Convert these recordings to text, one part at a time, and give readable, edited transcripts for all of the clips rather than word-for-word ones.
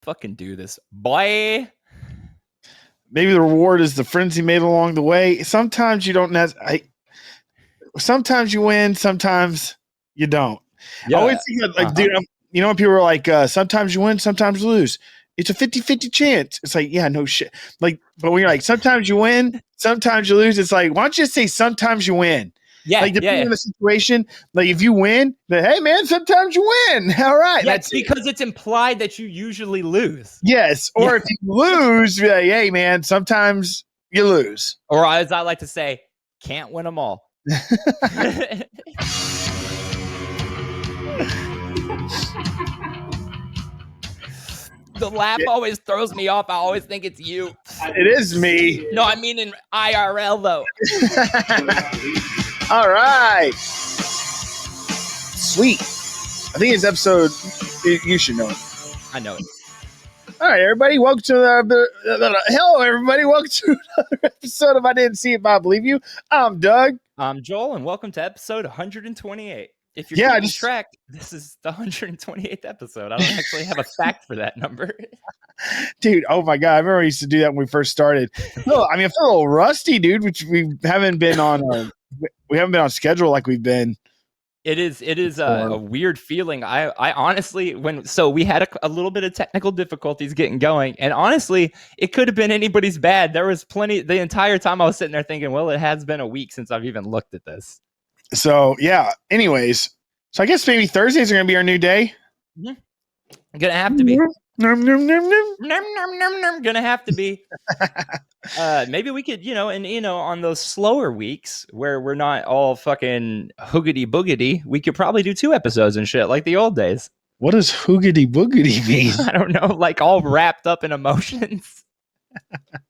Fucking do this, boy. Maybe the reward is the friends he made along the way. Sometimes you don't sometimes you win, sometimes you don't. Yeah. I always think dude, you know when people are like, sometimes you win, sometimes you lose. It's a 50-50 chance. It's like, yeah, no shit. Like, but when you're like, sometimes you win, sometimes you lose, it's like, why don't you just say sometimes you win? Yeah, like depending on the situation, like if you win, then hey man, sometimes you win. All right. Yeah, that's because it's implied that you usually lose. Yes. Or if you lose, be like, hey man, sometimes you lose. Or as I like to say, can't win them all. The laugh always throws me off. I always think it's you. It is me. No, I mean in IRL though. All right. Sweet. I think it's episode. You should know it. I know it. All right, everybody. Welcome to hello, everybody. Welcome to another episode of I Didn't See It, but I Believe You. I'm Doug. I'm Joel, and welcome to episode 128. If you're keeping track, this is the 128th episode. I don't actually have a fact for that number. Dude, oh my God. I remember I used to do that when we first started. No, I mean, I feel a little rusty, dude, which we haven't been on schedule like we've been. It is a weird feeling. I honestly, we had a little bit of technical difficulties getting going, and honestly, it could have been anybody's bad. There was plenty, the entire time I was sitting there thinking, well, it has been a week since I've even looked at this. So yeah, anyways, so I guess maybe Thursdays are going to be our new day. Mm-hmm. Gonna have to be. Gonna have to be. Maybe we could, on those slower weeks where we're not all fucking hoogity boogity, we could probably do 2 episodes and shit like the old days. What does hoogity boogity mean? I don't know, like all wrapped up in emotions.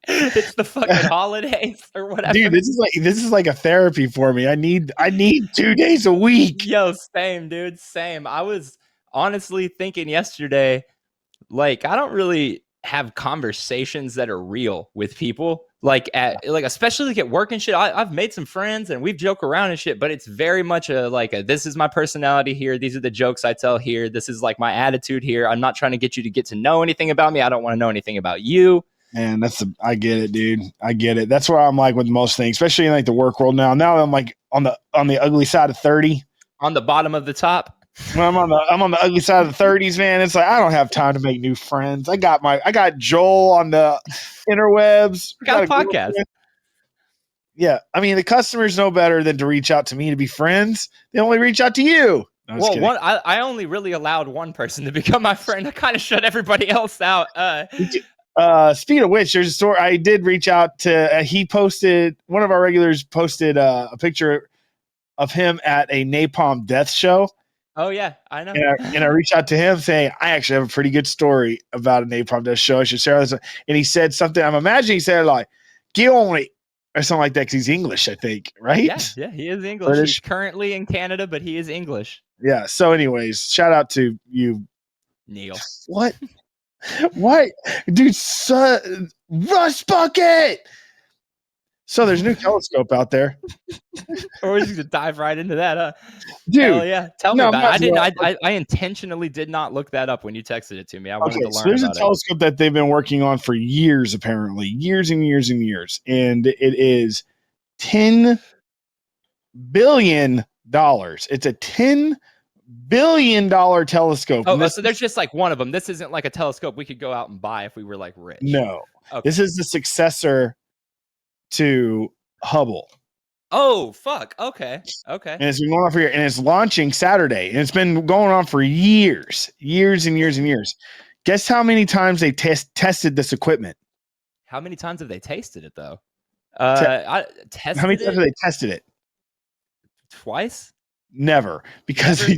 It's the fucking holidays or whatever. Dude, this is like a therapy for me. I need 2 days a week. Yo, same, dude, same. I was honestly thinking yesterday, like, I don't really have conversations that are real with people, especially at work and shit. I've made some friends and we've joked around and shit, but it's very much this is my personality here. These are the jokes I tell here. This is like my attitude here. I'm not trying to get you to get to know anything about me. I don't want to know anything about you. Man, I get it, dude. I get it. That's where I'm like with most things, especially in like the work world now. Now I'm like on the ugly side of 30. On the bottom of the top. When I'm on the ugly side of the 30s, man. It's like I don't have time to make new friends. I got Joel on the interwebs. Got a podcast. Yeah, I mean the customers know better than to reach out to me to be friends. They only reach out to you. No, I only really allowed one person to become my friend. I kind of shut everybody else out. Speaking of which, there's a story. I did reach out to. He posted, one of our regulars posted a picture of him at a Napalm Death show. Oh yeah, I know. And I reached out to him saying, I actually have a pretty good story about a Napalm Death show. I should share this. And he said something. I'm imagining he said like, "Get on it," or something like that, because he's English, I think, right? Yeah, he is English. British. He's currently in Canada, but he is English. Yeah. So, anyways, shout out to you, Neil. What? What, dude? Rush bucket. So there's a new telescope out there. Or we're just gonna dive right into that, huh? Dude, hell yeah. Tell me about it. I intentionally did not look that up when you texted it to me. I wanted to learn about it. There's a telescope that they've been working on for years, apparently. Years and years and years. And it is $10 billion. It's a $10 billion telescope. Oh, so there's just like one of them. This isn't like a telescope we could go out and buy if we were like rich. No. Okay. This is the successor to Hubble. Oh, fuck. Okay. And it's been going on for years, and it's launching Saturday, and it's been going on for years and years and years. Guess how many times they tested this equipment? How many times have they tasted it though? How many times have they tested it? Twice? Never, because they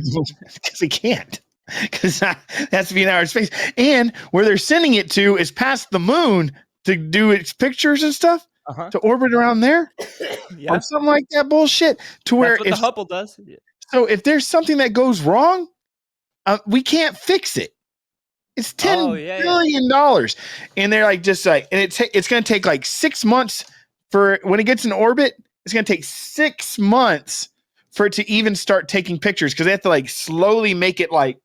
can't. Because that has to be in outer space, and where they're sending it to is past the moon to do its pictures and stuff. To orbit around there, or something like that bullshit. To where that's what the Hubble does. So if there's something that goes wrong, we can't fix it. It's $10 billion, and they're like and it's going to take like 6 months for when it gets in orbit. It's going to take 6 months for it to even start taking pictures, because they have to like slowly make it like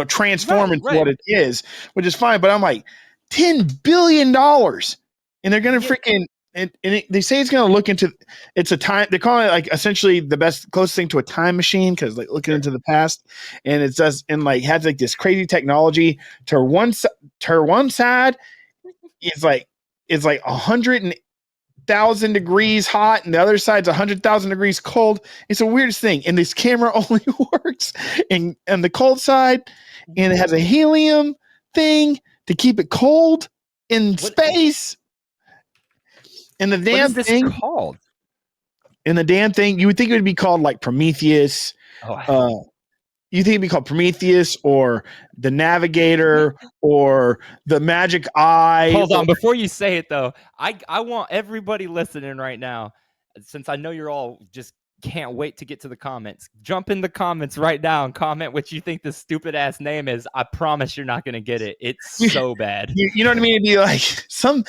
transform into what it is, which is fine. But I'm like, $10 billion, and they're gonna freaking they say it's gonna look into. It's a time. They call it like essentially the closest thing to a time machine because like looking into the past, and it does and like has like this crazy technology. To one side is like 100,000 degrees hot, and the other side's 100,000 degrees cold. It's the weirdest thing. And this camera only works in the cold side, and it has a helium thing to keep it cold in space. And the damn thing called? And the damn thing, you would think it would be called like Prometheus. You think it'd be called Prometheus or the Navigator or the Magic Eye. Hold on, before you say it though, I want everybody listening right now, since I know you're all just can't wait to get to the comments. Jump in the comments right now and comment what you think this stupid ass name is. I promise you're not gonna get it. It's so bad. You know what I mean? It'd be like some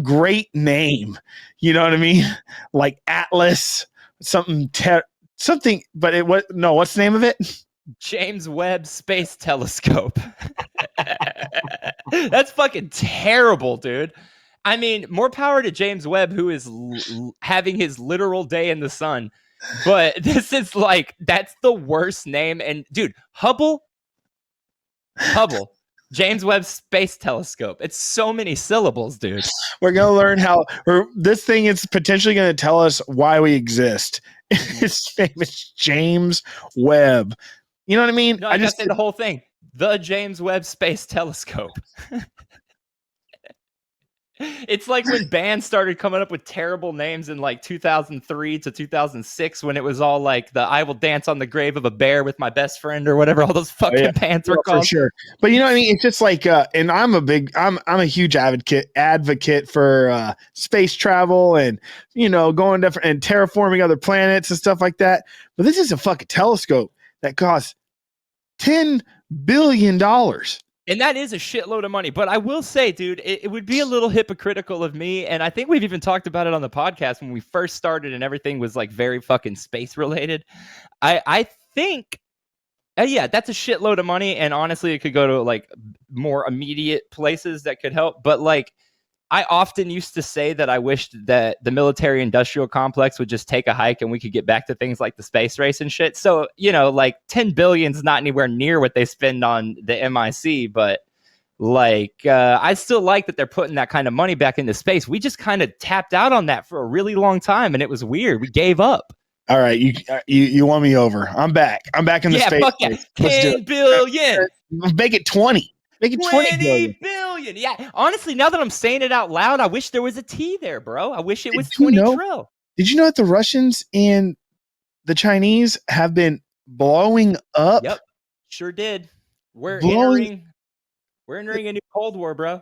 great name. You know what I mean? Like Atlas, something. But what's the name of it? James Webb Space Telescope. That's fucking terrible, dude. I mean, more power to James Webb, who is having his literal day in the sun. But this is like, that's the worst name. And dude, Hubble, James Webb Space Telescope. It's so many syllables, dude. We're going to learn this thing is potentially going to tell us why we exist. His name is James Webb. You know what I mean? No, I just say the whole thing. The James Webb Space Telescope. It's like when bands started coming up with terrible names in like 2003 to 2006 when it was all like the I will dance on the grave of a bear with my best friend or whatever all those fucking bands were called. For sure. But you know what I mean? It's just like and I'm a huge advocate for space travel and going different and terraforming other planets and stuff like that. But this is a fucking telescope that costs $10 billion. And that is a shitload of money. But I will say, dude, it would be a little hypocritical of me. And I think we've even talked about it on the podcast when we first started and everything was like very fucking space related. I think, yeah, that's a shitload of money. And honestly, it could go to like more immediate places that could help. But like, I often used to say that I wished that the military industrial complex would just take a hike and we could get back to things like the space race and shit. So, like 10 billion is not anywhere near what they spend on the MIC, but like, I still like that they're putting that kind of money back into space. We just kind of tapped out on that for a really long time and it was weird. We gave up. All right. You won me over. I'm back. I'm back in the space. Fuck yeah. 10 billion. Make it 20. Make it 20 billion. Yeah. Honestly, now that I'm saying it out loud, I wish there was a T there, bro. I wish it was 20 trill. Did you know that the Russians and the Chinese have been blowing up? Yep. Sure did. We're entering a new Cold War, bro.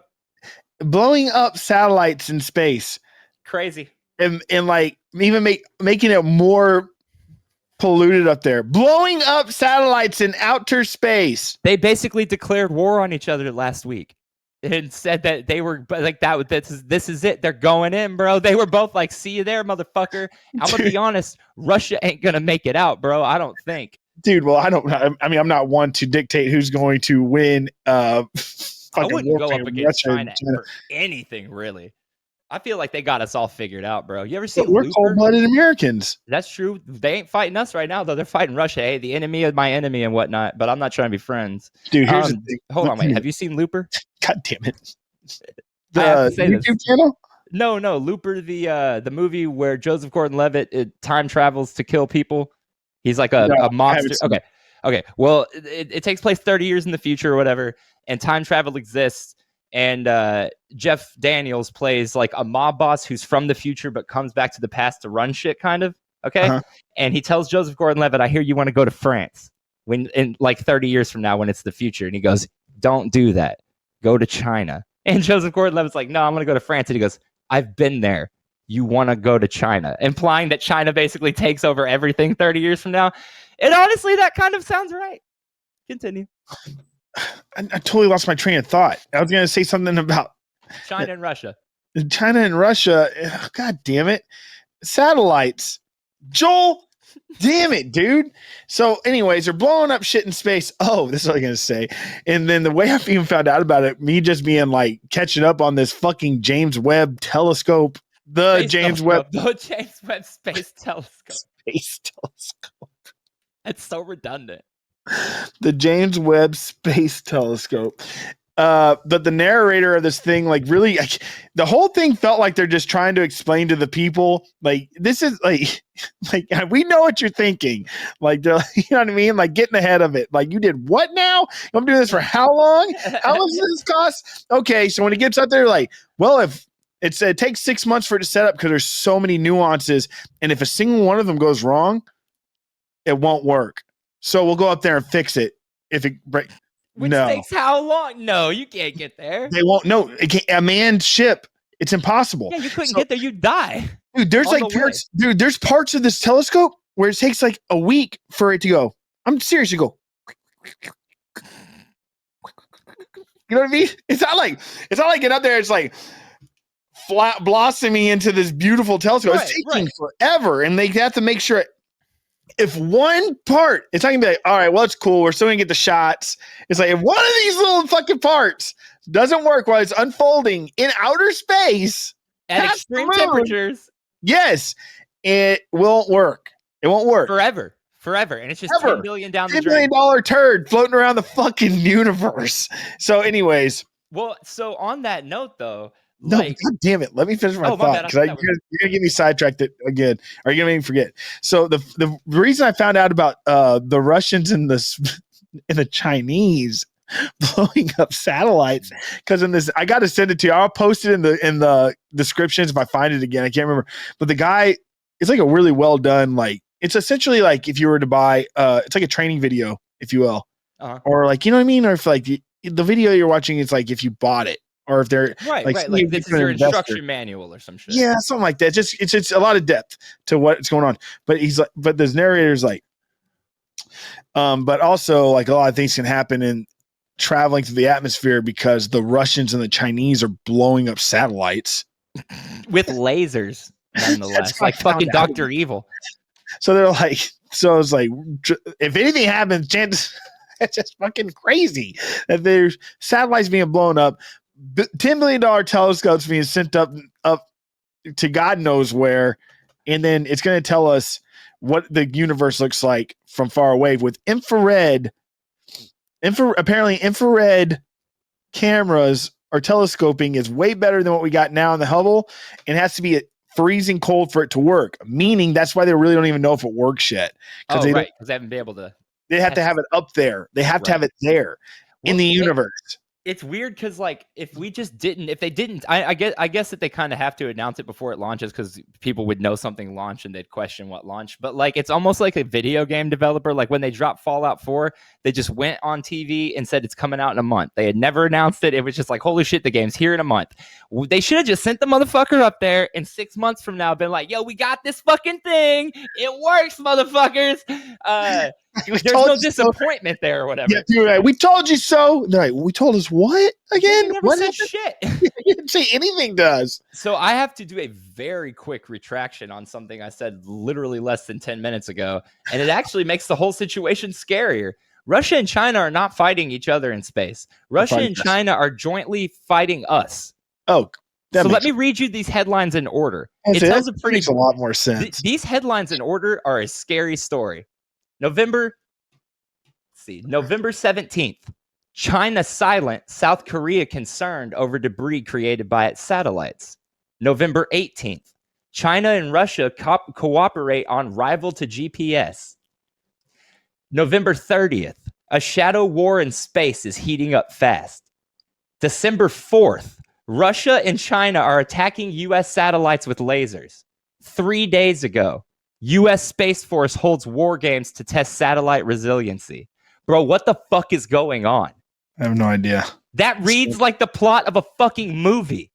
Blowing up satellites in space. Crazy. And like even making it more polluted up there, blowing up satellites in outer space. They basically declared war on each other last week and said that they were like that. This is it. They're going in, bro. They were both like, "See you there, motherfucker." I'm gonna be honest. Russia ain't gonna make it out, bro. I don't think. Dude, well, I'm not one to dictate who's going to win. I wouldn't go up against China for anything, really. I feel like they got us all figured out, bro. You ever seen We're Looper? cold-blooded Americans. That's true. They ain't fighting us right now, though. They're fighting Russia. Hey, the enemy of my enemy and whatnot. But I'm not trying to be friends. Dude, here's the thing. Hold on, wait. Have you seen Looper? God damn it. I have to say YouTube channel? No. Looper, the movie where Joseph Gordon-Levitt time travels to kill people. He's like a monster. Okay. Well, it takes place 30 years in the future or whatever, and time travel exists. And Jeff Daniels plays like a mob boss who's from the future but comes back to the past to run shit, kind of. Okay. Uh-huh. And he tells Joseph Gordon-Levitt, "I hear you want to go to France in like 30 years from now when it's the future." And he goes, "Don't do that. Go to China." And Joseph Gordon-Levitt's like, "No, I'm going to go to France." And he goes, "I've been there. You want to go to China," implying that China basically takes over everything 30 years from now. And honestly, that kind of sounds right. Continue. I totally lost my train of thought. I was going to say something about China and Russia. God damn it. Satellites. Joel, Damn it, dude. So, anyways, they're blowing up shit in space. Oh, this is what I'm going to say. And then the way I even found out about it, me just being like catching up on this fucking James Webb telescope, the James Webb Space Telescope. Space Telescope. That's so redundant. The James Webb Space Telescope. But the narrator of this thing, like, really, the whole thing felt like they're just trying to explain to the people, like, this is like we know what you're thinking, like, you know what I mean, like, getting ahead of it, like, you did what now? I'm doing this for how long? How much does this cost? Okay, so when it gets up there, like, well, if it takes 6 months for it to set up because there's so many nuances, and if a single one of them goes wrong, it won't work. So we'll go up there and fix it if it breaks. Which takes how long? No, you can't get there. They won't. No, a manned ship. It's impossible. Yeah, you couldn't get there. You'd die. Dude, there's like parts. Dude, there's parts of this telescope where it takes like a week for it to go. I'm serious. You go. You know what I mean? It's not like get up there. It's like flat blossoming into this beautiful telescope. It's taking forever, and they have to make sure. If one part, it's not gonna be like, all right, well, it's cool. We're still gonna get the shots. It's like if one of these little fucking parts doesn't work while it's unfolding in outer space at extreme temperatures, yes, it won't work. It won't work forever, and it's just $10 billion down the drain. $10 billion turd floating around the fucking universe. So, anyways, well, so on that note, though. No, God damn it. Let me finish my thought because you're going to get me sidetracked again. Are you going to make me forget? So the reason I found out about the Russians and the Chinese blowing up satellites, because in this, I got to send it to you. I'll post it in the descriptions if I find it again. I can't remember. But the guy, it's like a really well done, like, it's essentially like if you were to buy, it's like a training video, if you will. Or like, you know what I mean? Or if like the video you're watching is like if you bought it. Or if they're right, like this is your instruction manual or some shit. Yeah, something like that. Just it's a lot of depth to what's going on. But he's like, but this narrator's like, but also like a lot of things can happen in traveling through the atmosphere because the Russians and the Chinese are blowing up satellites with lasers, nonetheless, like fucking Dr. Evil. So they're like, so it's like, if anything happens, chances it's just fucking crazy that there's satellites being blown up. $10 billion telescopes being sent up to God knows where, and then it's going to tell us what the universe looks like from far away with apparently infrared cameras or telescoping is way better than what we got now in the Hubble, and has to be freezing cold for it to work, meaning that's why they really don't even know if it works yet. Because they haven't been able to. They have to have it up there. They have to have it there in the universe. It's weird because, like, if they didn't, I guess that they kind of have to announce it before it launches because people would know something launched and they'd question what launched. But like, it's almost like a video game developer. Like when they dropped Fallout 4, they just went on TV and said it's coming out in a month. They had never announced it. It was just like, holy shit, the game's here in a month. They should have just sent the motherfucker up there and 6 months from now been like, yo, we got this fucking thing. It works, motherfuckers. There's no disappointment there or whatever. Yeah, dude, we told you so. Like, we told us what again? What said shit? You didn't say anything to us. So I have to do a very quick retraction on something I said literally less than 10 minutes ago, and it actually makes the whole situation scarier. Russia and China are not fighting each other in space. Russia and China are jointly fighting us. Oh, so let me read you these headlines in order. It makes a lot more sense. These headlines in order are a scary story. November 17th. China silent, South Korea concerned over debris created by its satellites. November 18th. China and Russia cooperate on rival to GPS. November 30th. A shadow war in space is heating up fast. December 4th. Russia and China are attacking U.S. satellites with lasers. 3 days ago. U.S. Space Force holds war games to test satellite resiliency. Bro, what the fuck is going on? I have no idea. That reads like the plot of a fucking movie.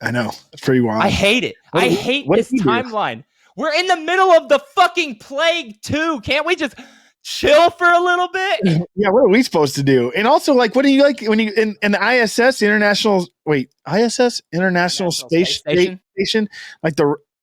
I know. It's pretty wild. I hate it. I hate this timeline. We're in the middle of the fucking plague too. Can't we just chill for a little bit? Yeah, what are we supposed to do? And also, like, what do you like when you in the ISS, International Space Station? Like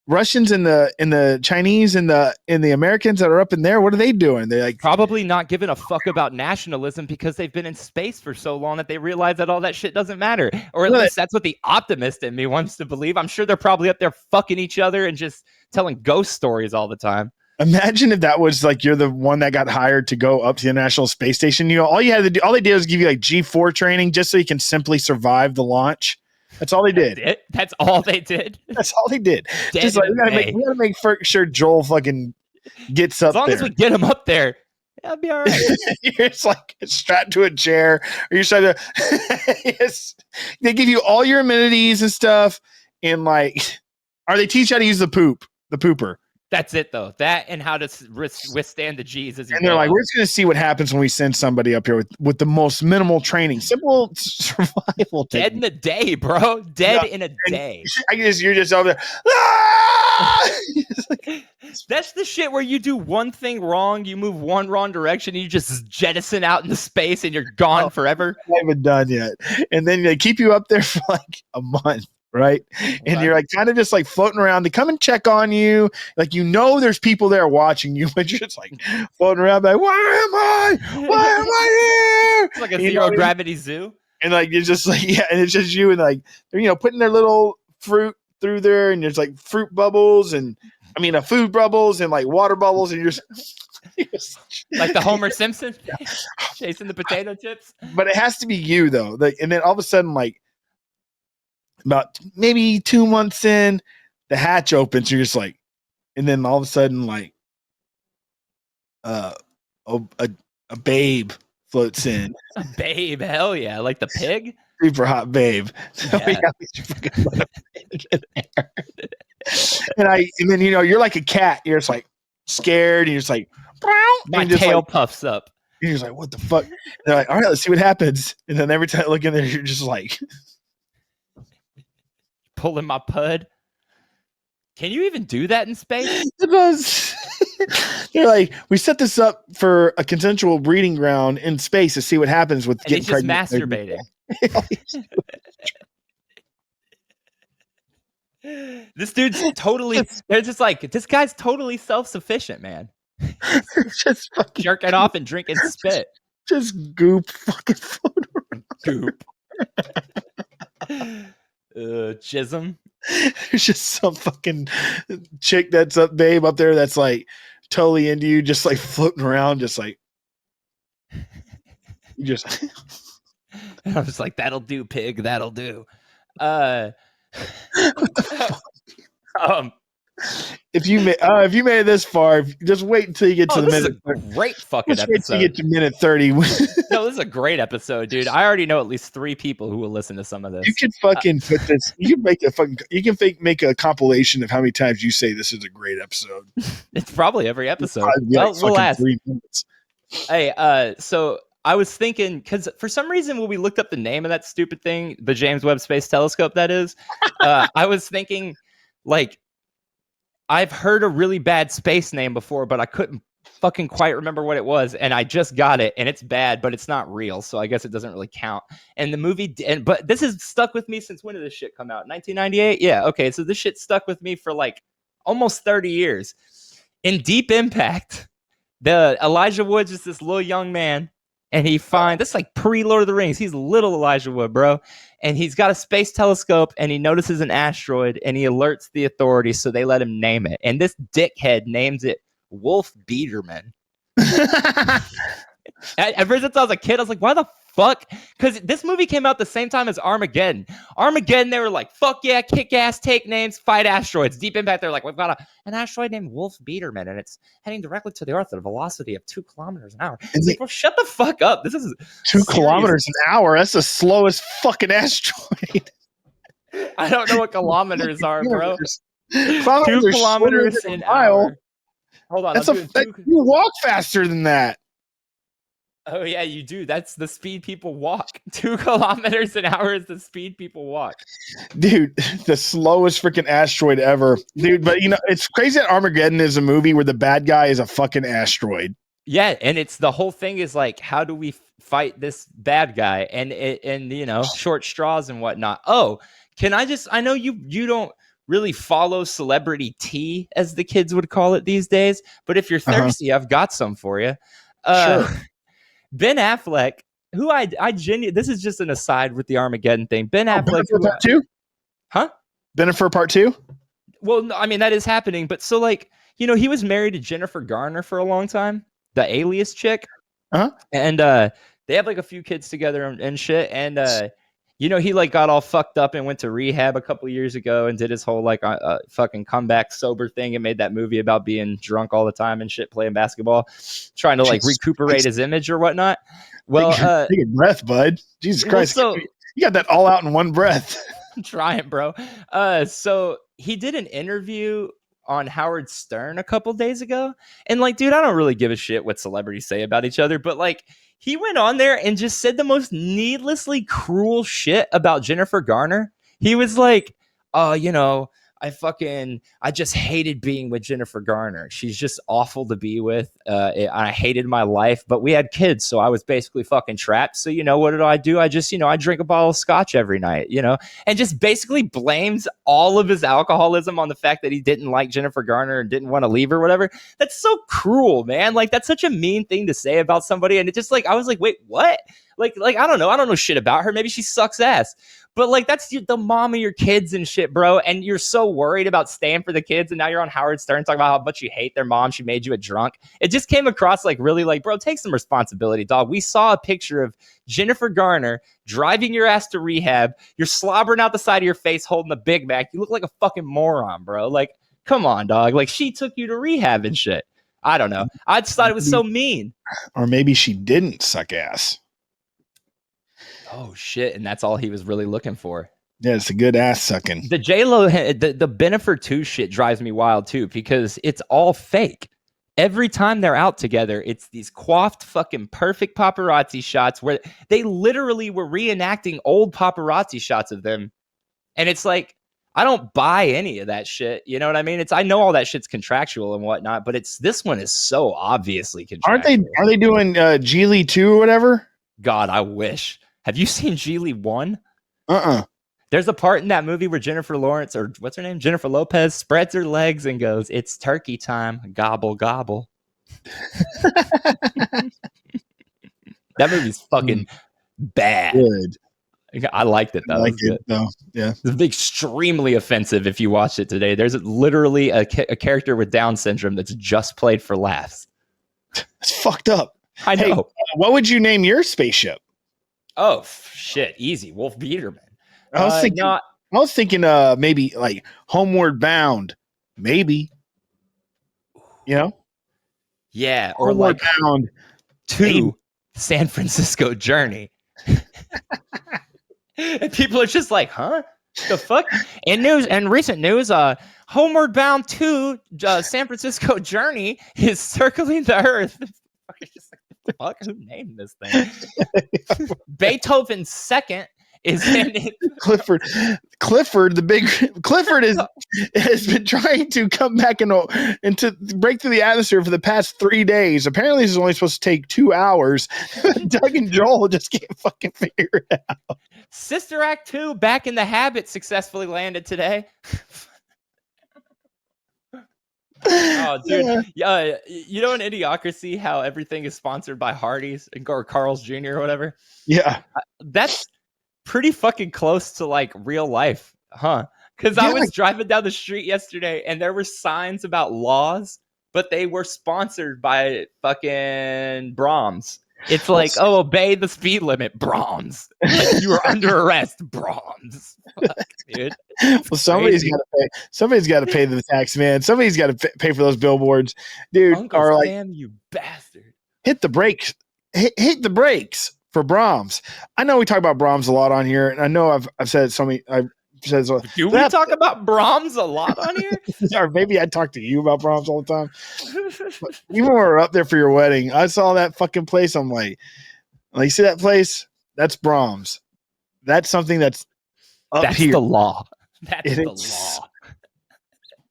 Russians and the Chinese and the Americans that are up in there, what are they doing? They're like probably not giving a fuck about nationalism because they've been in space for so long that they realize that all that shit doesn't matter. Or at least that's what the optimist in me wants to believe. I'm sure they're probably up there fucking each other and just telling ghost stories all the time. Imagine if that was like you're the one that got hired to go up to the International Space Station. You know, all you had to do, all they did was give you like G4 training just so you can simply survive the launch. That's all they did. That's all they did. That's all they did. Just like we gotta make sure Joel fucking gets up there. As long as we get him up there, that'll be all right. You're just like strapped to a chair, or you're trying to. Yes, they give you all your amenities and stuff, and like, or they teach you how to use the pooper. That's it though. That and how to withstand the G's as you and they're like, we're just gonna see what happens when we send somebody up here with the most minimal training, simple survival. Dead in a day, bro. Dead in a day. You're just over there. Ah! That's the shit where you do one thing wrong, you move one wrong direction, and you just jettison out into space, and you're gone forever. I haven't done yet, and then they keep you up there for like a month. Right. And you're like kind of just like floating around. They come and check on you. Like, you know, there's people there watching you, but you're just like floating around like, where am I? Why am I here? It's like a zero gravity zoo. And like, you're just like, yeah. And it's just you and like, they're, you know, putting their little fruit through there, and there's like fruit bubbles and food bubbles and like water bubbles. And you're just like the Homer Simpson chasing the potato chips. But it has to be you though. Like, and then all of a sudden, like, about maybe 2 months in, the hatch opens. You're just like, and then all of a sudden, like, a babe floats in. A babe, hell yeah, like the pig. Super hot babe. Yeah. And then you know you're like a cat. You're just like scared, and you're just like, my tail puffs up. And you're just like, what the fuck? And they're like, all right, let's see what happens. And then every time I look in there, you're just like. Pulling my pud. Can you even do that in space? It does. They're like, we set this up for a consensual breeding ground in space to see what happens with getting pregnant. Masturbating. This dude's totally. They're just like, this guy's totally self-sufficient, man. Just fucking jerking off and drinking spit. Just goop, fucking float around. Goop. Chisholm. There's just some fucking chick that's up, babe, up there that's like totally into you, just like floating around, just like you just. I was like, that'll do, pig. That'll do. If you made it this far, just wait until you get to the minute. This is a great fucking episode. Wait till you get to minute 30. No, this is a great episode, dude. I already know at least 3 people who will listen to some of this. You can fucking put this. You can make a compilation of how many times you say this is a great episode. It's probably every episode. Well, we'll ask. 3 minutes. Hey, so I was thinking, because for some reason when we looked up the name of that stupid thing, the James Webb Space Telescope, that is, I was thinking, like, I've heard a really bad space name before, but I couldn't fucking quite remember what it was, and I just got it, and it's bad, but it's not real, so I guess it doesn't really count. And the movie, but this has stuck with me since when did this shit come out? 1998? Yeah, okay, so this shit stuck with me for like almost 30 years. In Deep Impact, the Elijah Wood's just this little young man, and he finds, that's like pre-Lord of the Rings, he's little Elijah Wood, bro. And he's got a space telescope, and he notices an asteroid, and he alerts the authorities, so they let him name it. And this dickhead names it Wolf Biederman. Ever since I was a kid, I was like, why the fuck? Because this movie came out the same time as Armageddon. Armageddon, they were like, fuck yeah, kick ass, take names, fight asteroids. Deep Impact, they're like, we've got an asteroid named Wolf Biederman, and it's heading directly to the Earth at a velocity of 2 kilometers an hour. It's like, well, shut the fuck up. This is 2 kilometers an hour. That's the slowest fucking asteroid. I don't know what kilometers are, bro. 2 kilometers an hour. Hold on. You walk faster than that. Oh, yeah, you do. That's the speed people walk. 2 kilometers an hour is the speed people walk. Dude, the slowest freaking asteroid ever. Dude, but you know, it's crazy that Armageddon is a movie where the bad guy is a fucking asteroid. Yeah, and it's the whole thing is like, how do we fight this bad guy? And you know, short straws and whatnot. Oh, I know you don't really follow celebrity tea, as the kids would call it these days. But if you're thirsty, I've got some for you. Sure. Ben Affleck, who I genuinely, this is just an aside with the Armageddon thing. Ben Affleck, Bennifer Part 2? Huh? Bennifer Part 2? Well, no, I mean, that is happening. But so, like, you know, he was married to Jennifer Garner for a long time, the Alias chick. And they have like a few kids together and shit. And you know, he like got all fucked up and went to rehab a couple years ago and did his whole like fucking comeback sober thing and made that movie about being drunk all the time and shit, playing basketball, trying to like recuperate his image or whatnot. Well, take a breath, bud. Jesus Christ. So, you got that all out in one breath. I'm trying, bro. So he did an interview on Howard Stern a couple days ago. And like, dude, I don't really give a shit what celebrities say about each other, but like, he went on there and just said the most needlessly cruel shit about Jennifer Garner. He was like, oh, you know, I just hated being with Jennifer Garner. She's just awful to be with. I hated my life, but we had kids, so I was basically fucking trapped. So, you know, what do? I just, you know, I drink a bottle of scotch every night, you know, and just basically blames all of his alcoholism on the fact that he didn't like Jennifer Garner and didn't want to leave or whatever. That's so cruel, man. Like, that's such a mean thing to say about somebody. And it just like, I was like, wait, what? Like, I don't know shit about her. Maybe she sucks ass. But like, that's the mom of your kids and shit, bro. And you're so worried about staying for the kids. And now you're on Howard Stern talking about how much you hate their mom. She made you a drunk. It just came across like really like, bro, take some responsibility, dog. We saw a picture of Jennifer Garner driving your ass to rehab. You're slobbering out the side of your face holding a Big Mac. You look like a fucking moron, bro. Like, come on, dog. Like, she took you to rehab and shit. I don't know. I just thought it was so mean. Or maybe she didn't suck ass. Oh shit! And that's all he was really looking for. Yeah, it's a good ass sucking. The J-Lo, the Bennifer 2 shit drives me wild too, because it's all fake. Every time they're out together, it's these coiffed, fucking perfect paparazzi shots where they literally were reenacting old paparazzi shots of them. And it's like, I don't buy any of that shit. You know what I mean? I know all that shit's contractual and whatnot, but this one is so obviously contractual. Are they doing Geely 2 or whatever? God, I wish. Have you seen Geely 1? There's a part in that movie where Jennifer Lawrence, or what's her name? Jennifer Lopez, spreads her legs and goes, "It's turkey time. Gobble, gobble." That movie's fucking bad. Good. I liked it, though. I liked it, though. Yeah. It's extremely offensive if you watch it today. There's literally a character with Down syndrome that's just played for laughs. It's fucked up. I know. Hey, what would you name your spaceship? Oh, shit. Easy. Wolf Biederman. I was thinking maybe like Homeward Bound. Maybe. You know? Yeah. Or Homeward like Bound 2 maybe. San Francisco Journey. And people are just like, huh? The fuck? In recent news, Homeward Bound 2 San Francisco Journey is circling the Earth. Fuck, who named this thing? Beethoven's second is Clifford. Clifford has been trying to come back and to break through the atmosphere for the past 3 days. Apparently, this is only supposed to take 2 hours. Doug and Joel just can't fucking figure it out. Sister Act 2, Back in the Habit, successfully landed today. Oh, dude. Yeah, you know in Idiocracy how everything is sponsored by Hardee's or Carl's Jr. or whatever? Yeah. That's pretty fucking close to like real life, huh? Because I was driving down the street yesterday and there were signs about laws, but they were sponsored by fucking Brahms. It's like, oh, obey the speed limit, Brahms. You are under arrest, Brahms. Fuck, dude. Well, somebody's got to pay. Somebody's got to pay the tax, man. Somebody's got to pay for those billboards, dude. Uncle Sam, you bastard! Hit the brakes. Hit the brakes for Brahms. I know we talk about Brahms a lot on here, and I know I've said so many. Do we talk about Brahms a lot on here? Or maybe I talk to you about Brahms all the time. But even when we were up there for your wedding, I saw that fucking place. I'm like, you see that place? That's Brahms. That's something that's up here. That's the law. That's the law.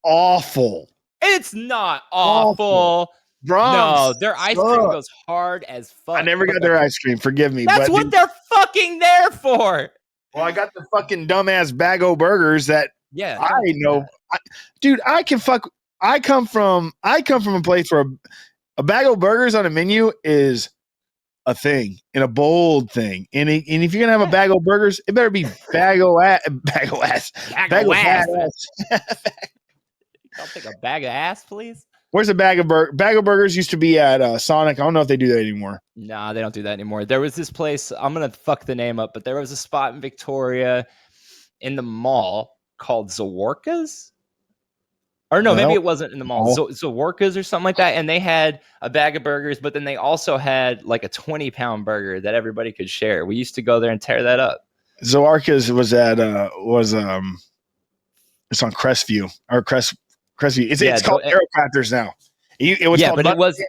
Awful. It's not awful. Brahms. No, their ice cream goes hard as fuck. I never got their ice cream. Forgive me. That's what they're fucking there for. Well, I got the fucking dumbass bag o' burgers that Yeah, I know, dude. I come from a place where a bag of burgers on a menu is a thing and a bold thing. And if you're gonna have a bag of burgers, it better be bag of badass. I'll take a bag of ass, please. Where's a bag of burgers? Used to be at Sonic. I don't know if they do that anymore. Nah, they don't do that anymore. There was this place. I'm gonna fuck the name up, but there was a spot in Victoria in the mall called Zawarka's. Or no, maybe it wasn't in the mall. Zawarka's or something like that. And they had a bag of burgers, but then they also had like a 20-pound burger that everybody could share. We used to go there and tear that up. Zawarka's was at it's on Crestview or Crestview. It's called Aerocrafters now. It was called, but it was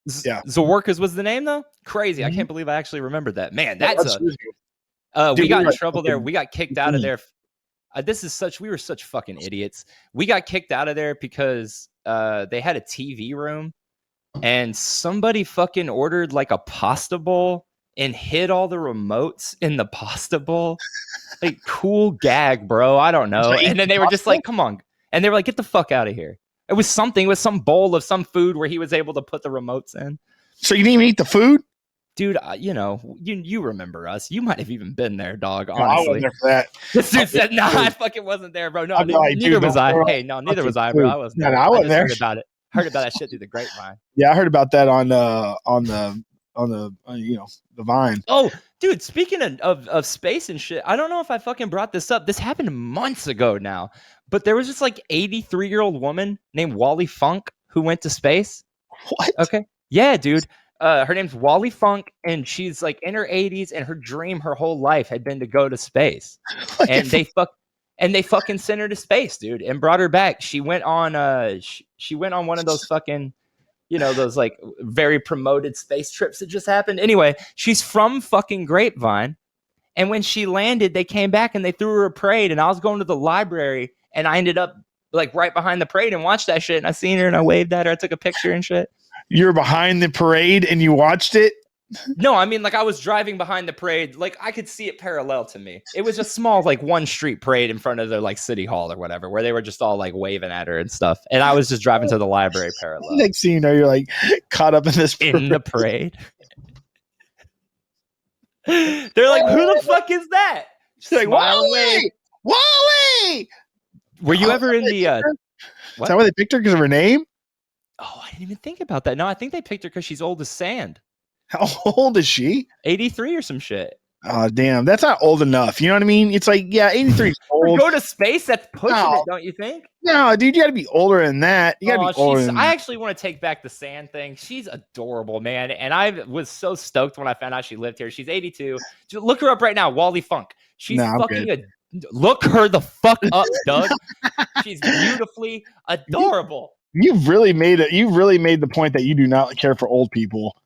Zawarka's was the name though. Crazy! I can't believe I actually remembered that. Man, that's we got in trouble there. We got kicked out of there. We were such fucking idiots. We got kicked out of there because they had a TV room and somebody fucking ordered like a pasta bowl and hid all the remotes in the pasta bowl. Like, cool gag, bro. I don't know. And then they were just like, come on. And they were like, get the fuck out of here. It was some bowl of some food where he was able to put the remotes in. So you didn't even eat the food? Dude, you remember us. You might have even been there, dog. Honestly, I wasn't there for that. This dude said, "Nah, I fucking wasn't there, bro." No, neither was I. Hey, no, neither was I, bro. I wasn't there. I wasn't there. Heard about that shit through the grapevine. Yeah, I heard about that on the the Vine. Oh, dude, speaking of space and shit, I don't know if I fucking brought this up. This happened months ago now, but there was this like 83-year-old woman named Wally Funk who went to space. What? Okay. Yeah, dude. Her name's Wally Funk, and she's like in her 80s, and her dream her whole life had been to go to space. And they fucking sent her to space, dude, and brought her back. She went on she went on one of those fucking, those like very promoted space trips that just happened. Anyway, she's from fucking Grapevine, and when she landed, they came back and they threw her a parade, and I was going to the library, and I ended up like right behind the parade and watched that shit, and I seen her and I waved at her, I took a picture and shit. You're behind the parade and you watched it? No, I mean, like, I was driving behind the parade. Like, I could see it parallel to me. It was a small, like, one street parade in front of their, like, city hall or whatever, where they were just all, like, waving at her and stuff. And I was just driving to the library parallel. Next thing you know, you're, like, caught up in this parade. In the parade. They're like, who the fuck is that? She's like, Wally! Wally! Were you ever in the... Is that why they picked her? Because of her name? Oh, I didn't even think about that. No, I think they picked her because she's old as sand. How old is she? 83 or some shit. Oh, damn. That's not old enough. You know what I mean? It's like, yeah, 83 is old. Go to space? That's pushing it, don't you think? No, dude, you got to be older than that. You got to be older than I actually want to take back the sand thing. She's adorable, man. And I was so stoked when I found out she lived here. She's 82. Just look her up right now, Wally Funk. She's fucking look her the fuck up, Doug. She's beautifully adorable. You've really made the point that you do not care for old people.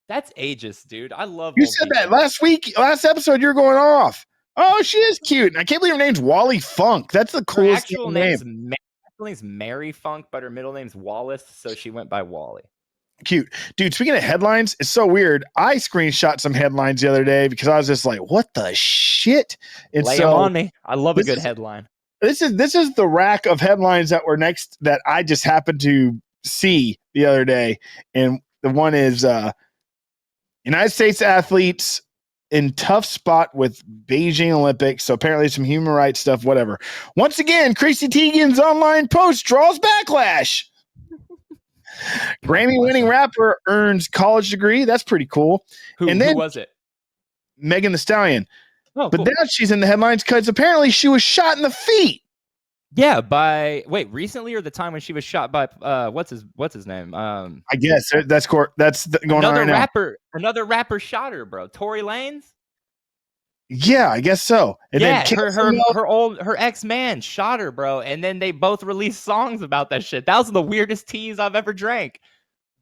That's ageist, dude. I love you said people. That last episode you were going off. Oh, she is cute. And I can't believe her name's Wally Funk. That's the coolest name. Her actual name's Mary Funk, but her middle name's Wallace, so she went by Wally. Cute. Dude, speaking of headlines, it's so weird. I screenshot some headlines the other day because I was just like, what the shit? And Lay them on me. I love a good headline. This is the rack of headlines that were next that I just happened to see the other day. And the one is United States athletes in tough spot with Beijing Olympics. So apparently some human rights stuff, whatever. Once again, Chrissy Teigen's online post draws backlash. Grammy-winning rapper earns college degree. That's pretty cool. Who was it? Megan Thee Stallion. Oh, but cool. now she's in the headlines because apparently she was shot in the feet. Yeah, recently or the time when she was shot by what's his name? I guess that's going on right now. Another rapper shot her, bro. Tory Lanez. Yeah, I guess so. And yeah, her ex-man shot her, bro, and then they both released songs about that shit. That was the weirdest tease I've ever drank.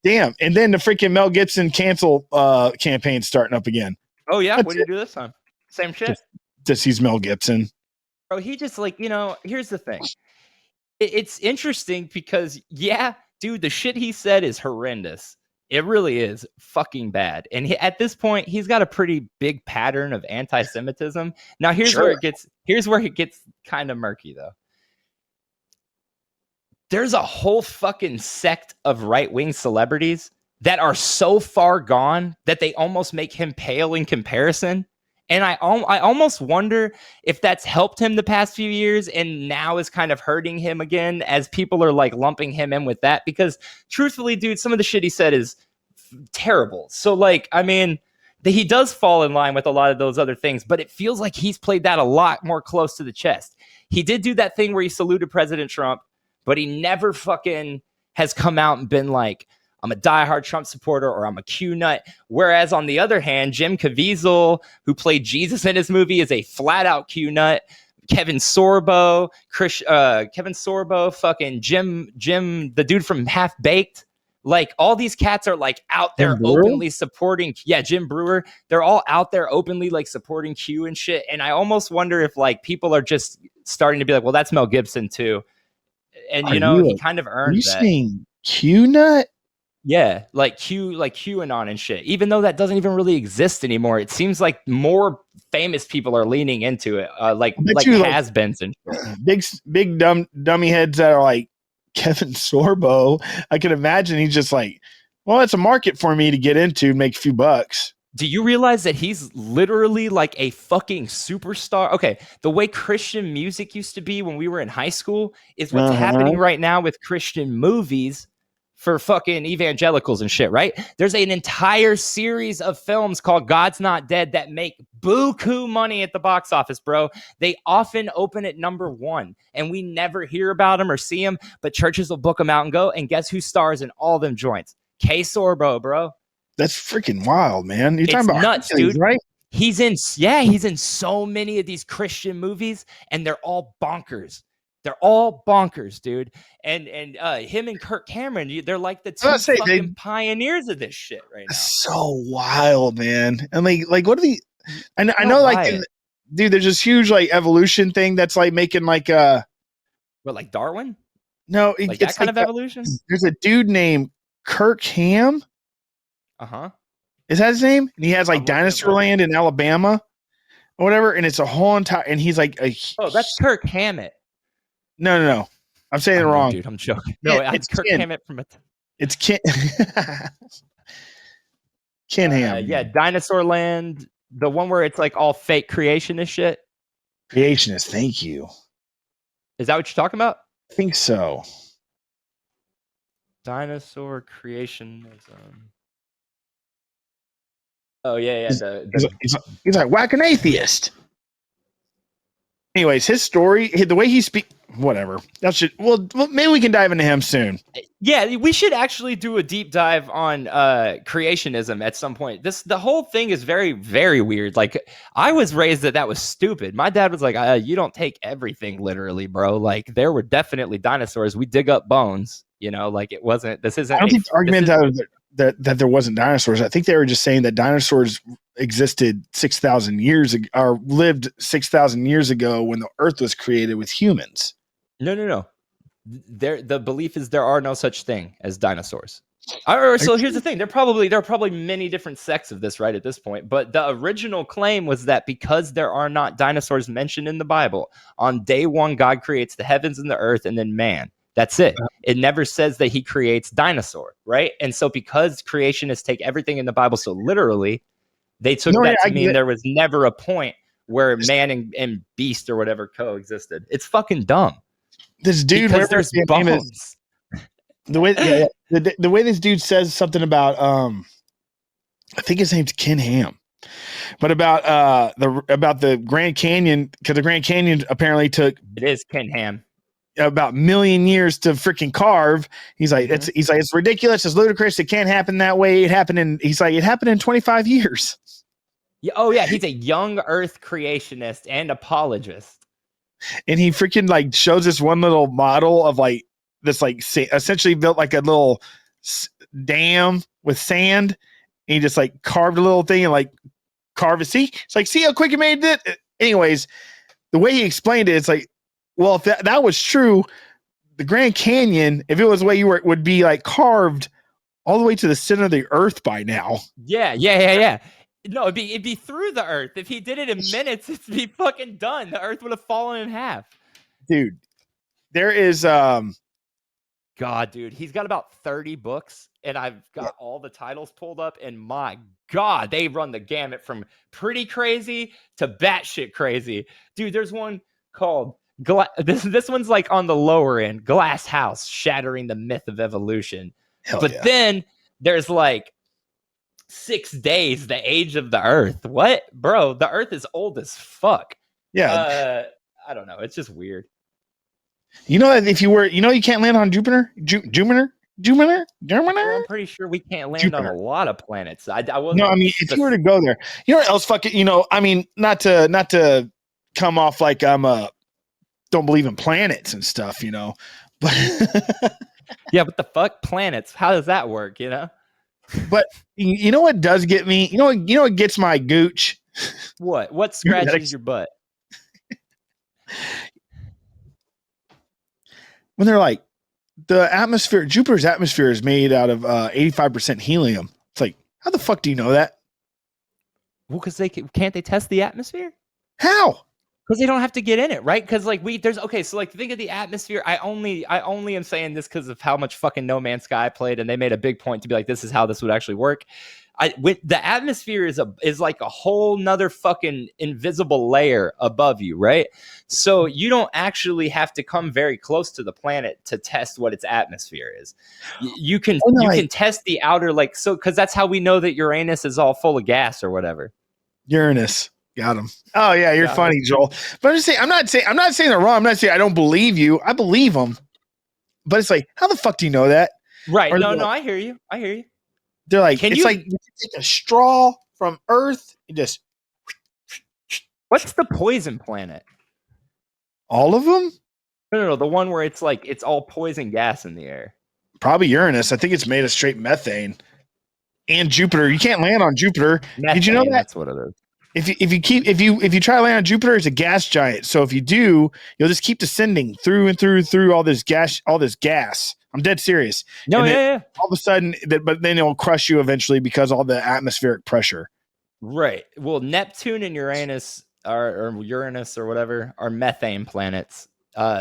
Damn, and then the freaking Mel Gibson cancel campaign starting up again. Oh yeah, what do you do this time? Same shit. Just he's Mel Gibson. Bro, he just here's the thing. It's interesting because, yeah, dude, the shit he said is horrendous. It really is fucking bad. And at this point, he's got a pretty big pattern of anti-Semitism. Now, here's where it gets kind of murky, though. There's a whole fucking sect of right-wing celebrities that are so far gone that they almost make him pale in comparison. And I almost wonder if that's helped him the past few years and now is kind of hurting him again as people are like lumping him in with that. Because truthfully, dude, some of the shit he said is terrible. So like, I mean, he does fall in line with a lot of those other things, but it feels like he's played that a lot more close to the chest. He did do that thing where he saluted President Trump, but he never fucking has come out and been like, I'm a diehard Trump supporter or I'm a Q nut. Whereas on the other hand, Jim Caviezel, who played Jesus in his movie, is a flat out Q nut. Kevin Sorbo, fucking Jim, the dude from Half Baked. Like all these cats are like out there openly supporting. Yeah, Jim Brewer. They're all out there openly like supporting Q and shit. And I almost wonder if like people are just starting to be like, well, that's Mel Gibson too. And he kind of earned that. Are you saying Q nut? Yeah, like QAnon and shit. Even though that doesn't even really exist anymore, it seems like more famous people are leaning into it, like has-beens and shit. Big dummy heads that are like Kevin Sorbo. I can imagine he's just like, well, it's a market for me to get into and make a few bucks. Do you realize that he's literally like a fucking superstar? Okay, the way Christian music used to be when we were in high school is what's happening right now with Christian movies for fucking evangelicals and shit, right? There's an entire series of films called God's Not Dead that make buku money at the box office, bro. They often open at #1, and we never hear about them or see them, but churches will book them out and go, and guess who stars in all them joints? K Sorbo, bro. That's freaking wild, man. You're talking about nuts, Hercules, dude. Right? He's in so many of these Christian movies, and they're all bonkers. They're all bonkers, dude. And him and Kirk Cameron, they're like the two fucking pioneers of this shit right now. So wild, man. And like what are the? I know, like, dude, there's this huge like evolution thing that's like making like what, like Darwin? No, like that kind of evolution. There's a dude named Kirk Ham. Is that his name? And he has like Dinosaur Land in Alabama or whatever, and it's a whole entire. And he's like that's Kirk Hammett. No. I'm saying it wrong. Dude, I'm joking. No, it's Kirk Hammett from it. It's Ken. Ken Ham. Yeah, Dinosaur Land, the one where it's like all fake creationist shit. Creationist, thank you. Is that what you're talking about? I think so. Dinosaur creationism. Oh yeah. He's like whack an atheist. Anyways, his story, the way he speaks, whatever. That should. Well, maybe we can dive into him soon. Yeah, we should actually do a deep dive on creationism at some point. The whole thing is very, very weird. Like, I was raised that was stupid. My dad was like, "You don't take everything literally, bro. Like, there were definitely dinosaurs. We dig up bones. Like it wasn't. This isn't." I don't think the argument that there wasn't dinosaurs. I think they were just saying that dinosaurs existed 6,000 years ago, or lived 6,000 years ago when the Earth was created with humans. No. The belief is there are no such thing as dinosaurs. So here's the thing: there are probably many different sects of this right at this point. But the original claim was that because there are not dinosaurs mentioned in the Bible, on day one God creates the heavens and the earth, and then man. That's it. It never says that he creates dinosaur, right? And so because creationists take everything in the Bible so literally, they took that to mean there was never a point where man and beast or whatever coexisted. It's fucking dumb. This dude, because there's bones. The way this dude says something about I think his name's Ken Ham, but about the Grand Canyon, because the Grand Canyon apparently took. It is Ken Ham. About 1,000,000 years to freaking carve. He's like, it's ridiculous. It's ludicrous. It can't happen that way. It happened in 25 years. Yeah. Oh yeah. He's a young earth creationist and apologist. And he freaking like shows this one little model of like this, like essentially built like a little dam with sand. And he just like carved a little thing and like carved it. See how quick he made it. Anyways, the way he explained it, it's like, well, if that was true, the Grand Canyon, if it was the way would be like carved all the way to the center of the Earth by now. Yeah. No, it'd be through the Earth. If he did it in minutes, it'd be fucking done. The Earth would have fallen in half. Dude, there is God, dude, he's got about 30 books, and I've got all the titles pulled up, and my God, they run the gamut from pretty crazy to batshit crazy. Dude, there's one called this one's like on the lower end, Glass House, shattering the myth of evolution. Then there's like 6 days, the age of the Earth. What, bro? The Earth is old as fuck. Yeah. I don't know. It's just weird. You know that if you were, you can't land on Jupiter. I'm pretty sure we can't land on a lot of planets. I wasn't. No, I mean, if you were to go there, you know what else? Fucking, I mean, not to come off like I'm don't believe in planets and stuff, but yeah, what the fuck, planets? How does that work? But you know what does get me? You know what gets my gooch? What scratches your butt? When they're like, Jupiter's atmosphere is made out of 85% helium. It's like, how the fuck do you know that? Well, because can't they test the atmosphere? How? Because they don't have to get in it, right? Because think of the atmosphere. I only am saying this because of how much fucking No Man's Sky I played, and they made a big point to be like, this is how this would actually work. The atmosphere is like a whole nother fucking invisible layer above you, right? So you don't actually have to come very close to the planet to test what its atmosphere is. You can test the outer, because that's how we know that Uranus is all full of gas or whatever. Uranus. Got him. Oh yeah, you're funny, Joel. But I'm just saying, I'm not saying they're wrong. I'm not saying I don't believe you. I believe them. But it's like, how the fuck do you know that? Right. No, I hear you. They're like, like you can take a straw from Earth and just. What's the poison planet? All of them? No, the one where it's like it's all poison gas in the air. Probably Uranus. I think it's made of straight methane. And Jupiter. You can't land on Jupiter. Methane, did you know that? That's what it is. If you try to land on Jupiter, it's a gas giant. So if you do, you'll just keep descending through and through all this gas. I'm dead serious. No, yeah. All of a sudden, but then it'll crush you eventually because all the atmospheric pressure. Right. Well, Neptune and Uranus or whatever are methane planets.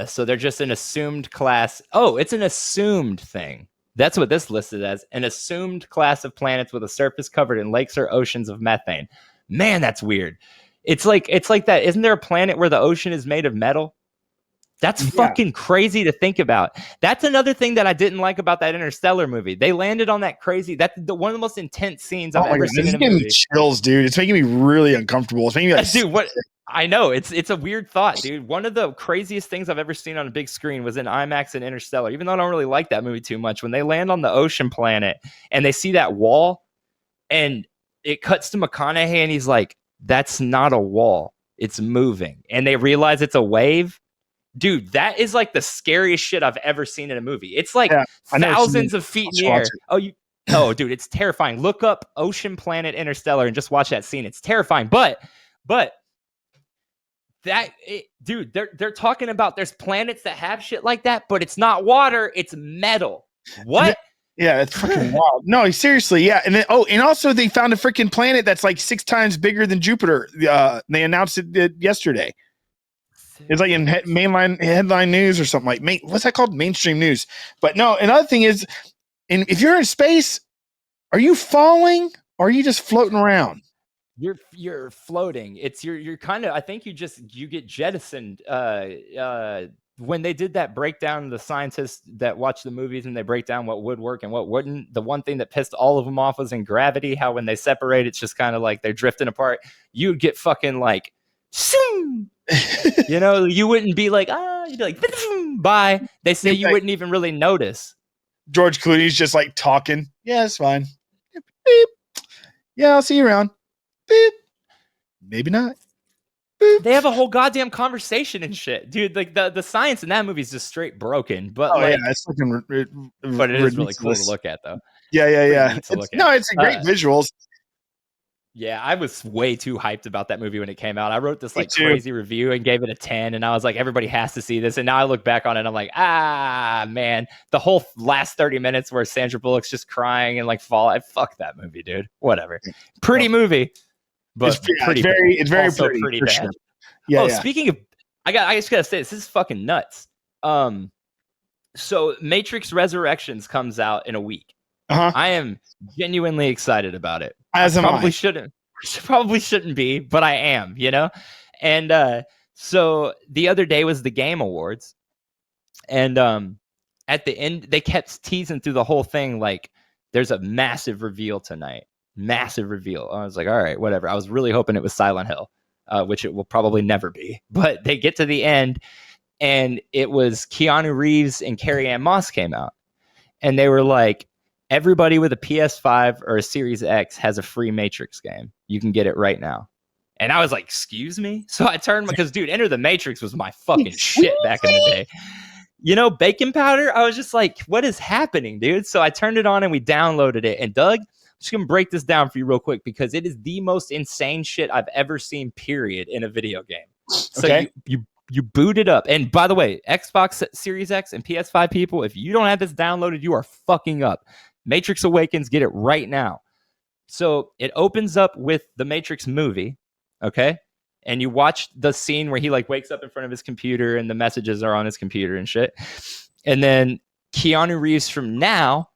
So they're just an assumed class. Oh, it's an assumed thing. That's what this listed as, an assumed class of planets with a surface covered in lakes or oceans of methane. Man, that's weird. It's like that. Isn't there a planet where the ocean is made of metal? That's fucking crazy to think about. That's another thing that I didn't like about that Interstellar movie. They landed on that crazy. That's one of the most intense scenes I've ever seen in a movie. This is giving me chills, dude. It's making me really uncomfortable. It's making me like, dude, what? I know it's a weird thought, dude. One of the craziest things I've ever seen on a big screen was in IMAX and Interstellar. Even though I don't really like that movie too much, when they land on the ocean planet and they see that wall, and it cuts to McConaughey, and he's like, "That's not a wall. It's moving," and they realize it's a wave. Dude, that is like the scariest shit I've ever seen in a movie. It's like thousands of feet in the air. Oh, dude, it's terrifying. Look up Ocean Planet Interstellar and just watch that scene. It's terrifying. But dude, they're talking about there's planets that have shit like that, but it's not water, it's metal. What? Yeah, it's fucking wild. No, seriously, yeah. And then and also they found a freaking planet that's like 6 times bigger than Jupiter. They announced it yesterday. It's like in headline news or something like what's that called? Mainstream news. But no, another thing is, if you're in space, are you falling or are you just floating around? You're floating. It's you're kind of. I think you get jettisoned. When they did that breakdown, the scientists that watch the movies and they break down what would work and what wouldn't. The one thing that pissed all of them off was in gravity. How when they separate, it's just kind of like they're drifting apart. You'd get fucking like. You wouldn't be like, you'd be like, bye. They say you wouldn't even really notice. George Clooney's just like talking. Yeah, it's fine. Beep. Yeah, I'll see you around. Beep. Maybe not. Beep. They have a whole goddamn conversation and shit, dude. Like the science in that movie is just straight broken. But it's looking. But it is really cool to look at, though. Yeah. It's a great visuals. Yeah, I was way too hyped about that movie when it came out. I wrote this Me like too. crazy review and gave it a 10, and I was like, everybody has to see this. And now I look back on it, and I'm like, man, the whole last 30 minutes where Sandra Bullock's just crying and like fuck that movie, dude. Whatever. Pretty movie, but it's very also pretty bad. Sure. Yeah. Speaking of, I just gotta say this is fucking nuts. So Matrix Resurrections comes out in a week. I am genuinely excited about it. As am I. Probably shouldn't be, but I am, you know? And so the other day was the Game Awards. And at the end, they kept teasing through the whole thing like, there's a massive reveal tonight. Massive reveal. I was like, all right, whatever. I was really hoping it was Silent Hill, which it will probably never be. But they get to the end, and it was Keanu Reeves and Carrie-Anne Moss came out. And they were like, everybody with a PS5 or a Series X has a free Matrix game. You can get it right now. And I was like, excuse me? So I turned, because, dude, Enter the Matrix was my fucking shit back in the day. You know, baking powder? I was just like, what is happening, dude? So I turned it on and we downloaded it. And Doug, I'm just going to break this down for you real quick, because it is the most insane shit I've ever seen, period, in a video game. So you boot it up. And by the way, Xbox Series X and PS5 people, if you don't have this downloaded, you are fucking up. Matrix Awakens, get it right now. So it opens up with the Matrix movie, okay? And you watch the scene where he like wakes up in front of his computer and the messages are on his computer and shit. And then Keanu Reeves from now,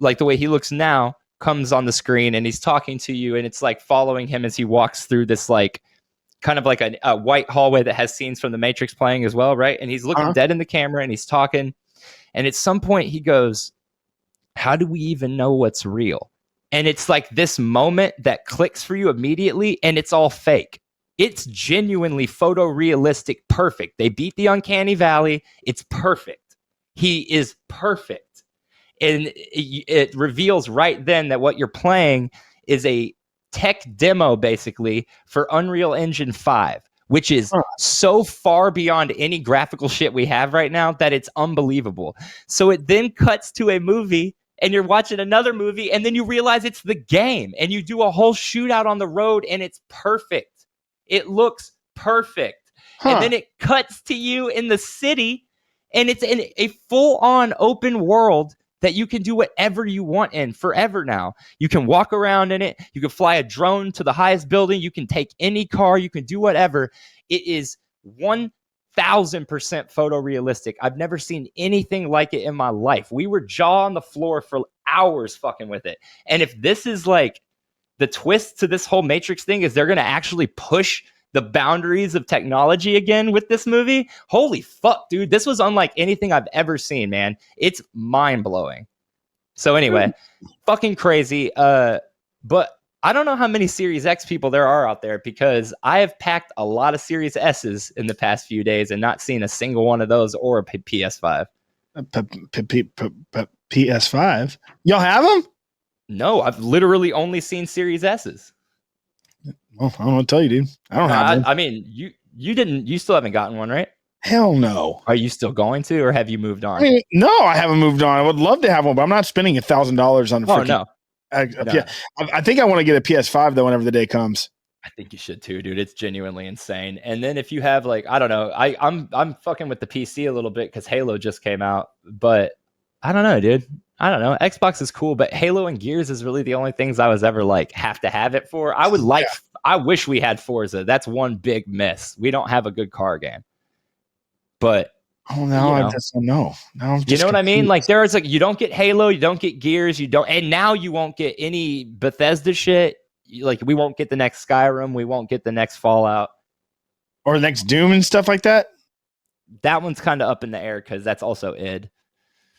like the way he looks now, comes on the screen and he's talking to you, and it's like following him as he walks through this like kind of like a white hallway that has scenes from the Matrix playing as well, right? And he's looking dead in the camera and he's talking. And at some point he goes, how do we even know what's real? And it's like this moment that clicks for you immediately, and it's all fake. It's genuinely photorealistic, perfect. They beat the uncanny valley. It's perfect. He is perfect. And it reveals right then that what you're playing is a tech demo, basically, for Unreal Engine 5, which is so far beyond any graphical shit we have right now that it's unbelievable. So it then cuts to a movie, and you're watching another movie, and then you realize it's the game, and you do a whole shootout on the road, and it's perfect. It looks perfect. And then it cuts to you in the city, and it's in a full-on open world that you can do whatever you want in forever now. You can walk around in it. You can fly a drone to the highest building. You can take any car. You can do whatever. It is 1,000% photorealistic. I've never seen anything like it in my life. We were jaw on the floor for hours fucking with it. And if this is like the twist to this whole Matrix thing, is they're going to actually push the boundaries of technology again with this movie. Holy fuck, dude. This was unlike anything I've ever seen, man. It's mind-blowing. So anyway, fucking crazy. But I don't know how many Series X people there are out there, because I have packed a lot of Series S's in the past few days and not seen a single one of those or a PS5. PS5? Y'all have them? No, I've literally only seen Series S's. Well, I don't know what to tell you, dude. I don't have one. I mean, you still haven't gotten one, right? Hell no. Are you still going to, or have you moved on? I mean, no, I haven't moved on. I would love to have one, but I'm not spending $1,000 on a freaking. No. I think I want to get a PS5 though whenever the day comes. I think you should too, dude. It's genuinely insane. And then if you have like, I don't know, I'm fucking with the PC a little bit because Halo just came out, but I don't know, dude. I don't know. Xbox is cool, but Halo and Gears is really the only things I was ever like have to have it for. I wish we had Forza. That's one big miss. We don't have a good car game. But I just don't know. You know what I mean? Like there is like, you don't get Halo, you don't get Gears, and now you won't get any Bethesda shit. Like we won't get the next Skyrim, we won't get the next Fallout, or the next Doom and stuff like that. That one's kind of up in the air because that's also id.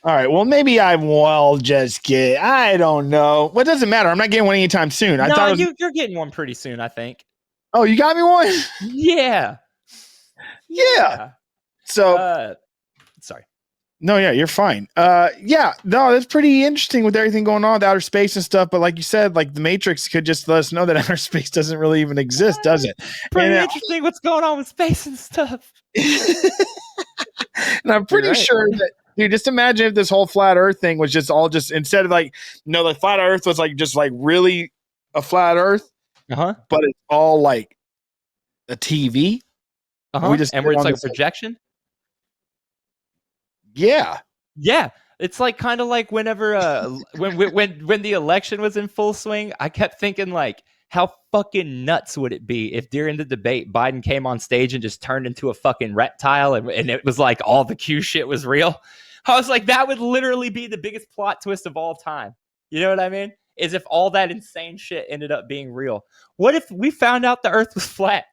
All right, well maybe I will just get. I don't know. What doesn't matter? I'm not getting one anytime soon. I thought you're getting one pretty soon. I think. Oh, you got me one? Yeah. So, sorry. No, yeah, you're fine. That's pretty interesting with everything going on with outer space and stuff. But like you said, like the Matrix could just let us know that outer space doesn't really even exist, does it? Pretty interesting what's going on with space and stuff. And I'm pretty sure that, dude, just imagine if this whole flat Earth thing was just all instead of like, the flat Earth was like just like really a flat Earth. but it's all like a TV. And where it's like a projection. Yeah. Yeah. It's like kind of like whenever when the election was in full swing, I kept thinking like, how fucking nuts would it be if during the debate Biden came on stage and just turned into a fucking reptile and it was like all the Q shit was real? I was like, that would literally be the biggest plot twist of all time. You know what I mean? Is if all that insane shit ended up being real. What if we found out the earth was flat?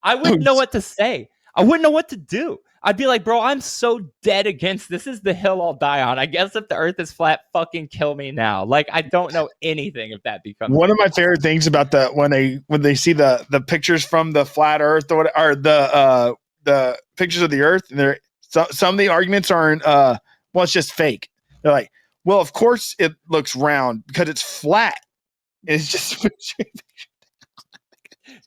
I wouldn't know what to say. I wouldn't know what to do. I'd be like, bro, I'm so dead against this. Is the hill I'll die on. I guess if the earth is flat, fucking kill me now. Like, I don't know anything if that becomes one of my favorite things about when they see the pictures from the flat earth or the pictures of the earth, and some of the arguments aren't well, it's just fake. They're like, well, of course it looks round because it's flat. It's just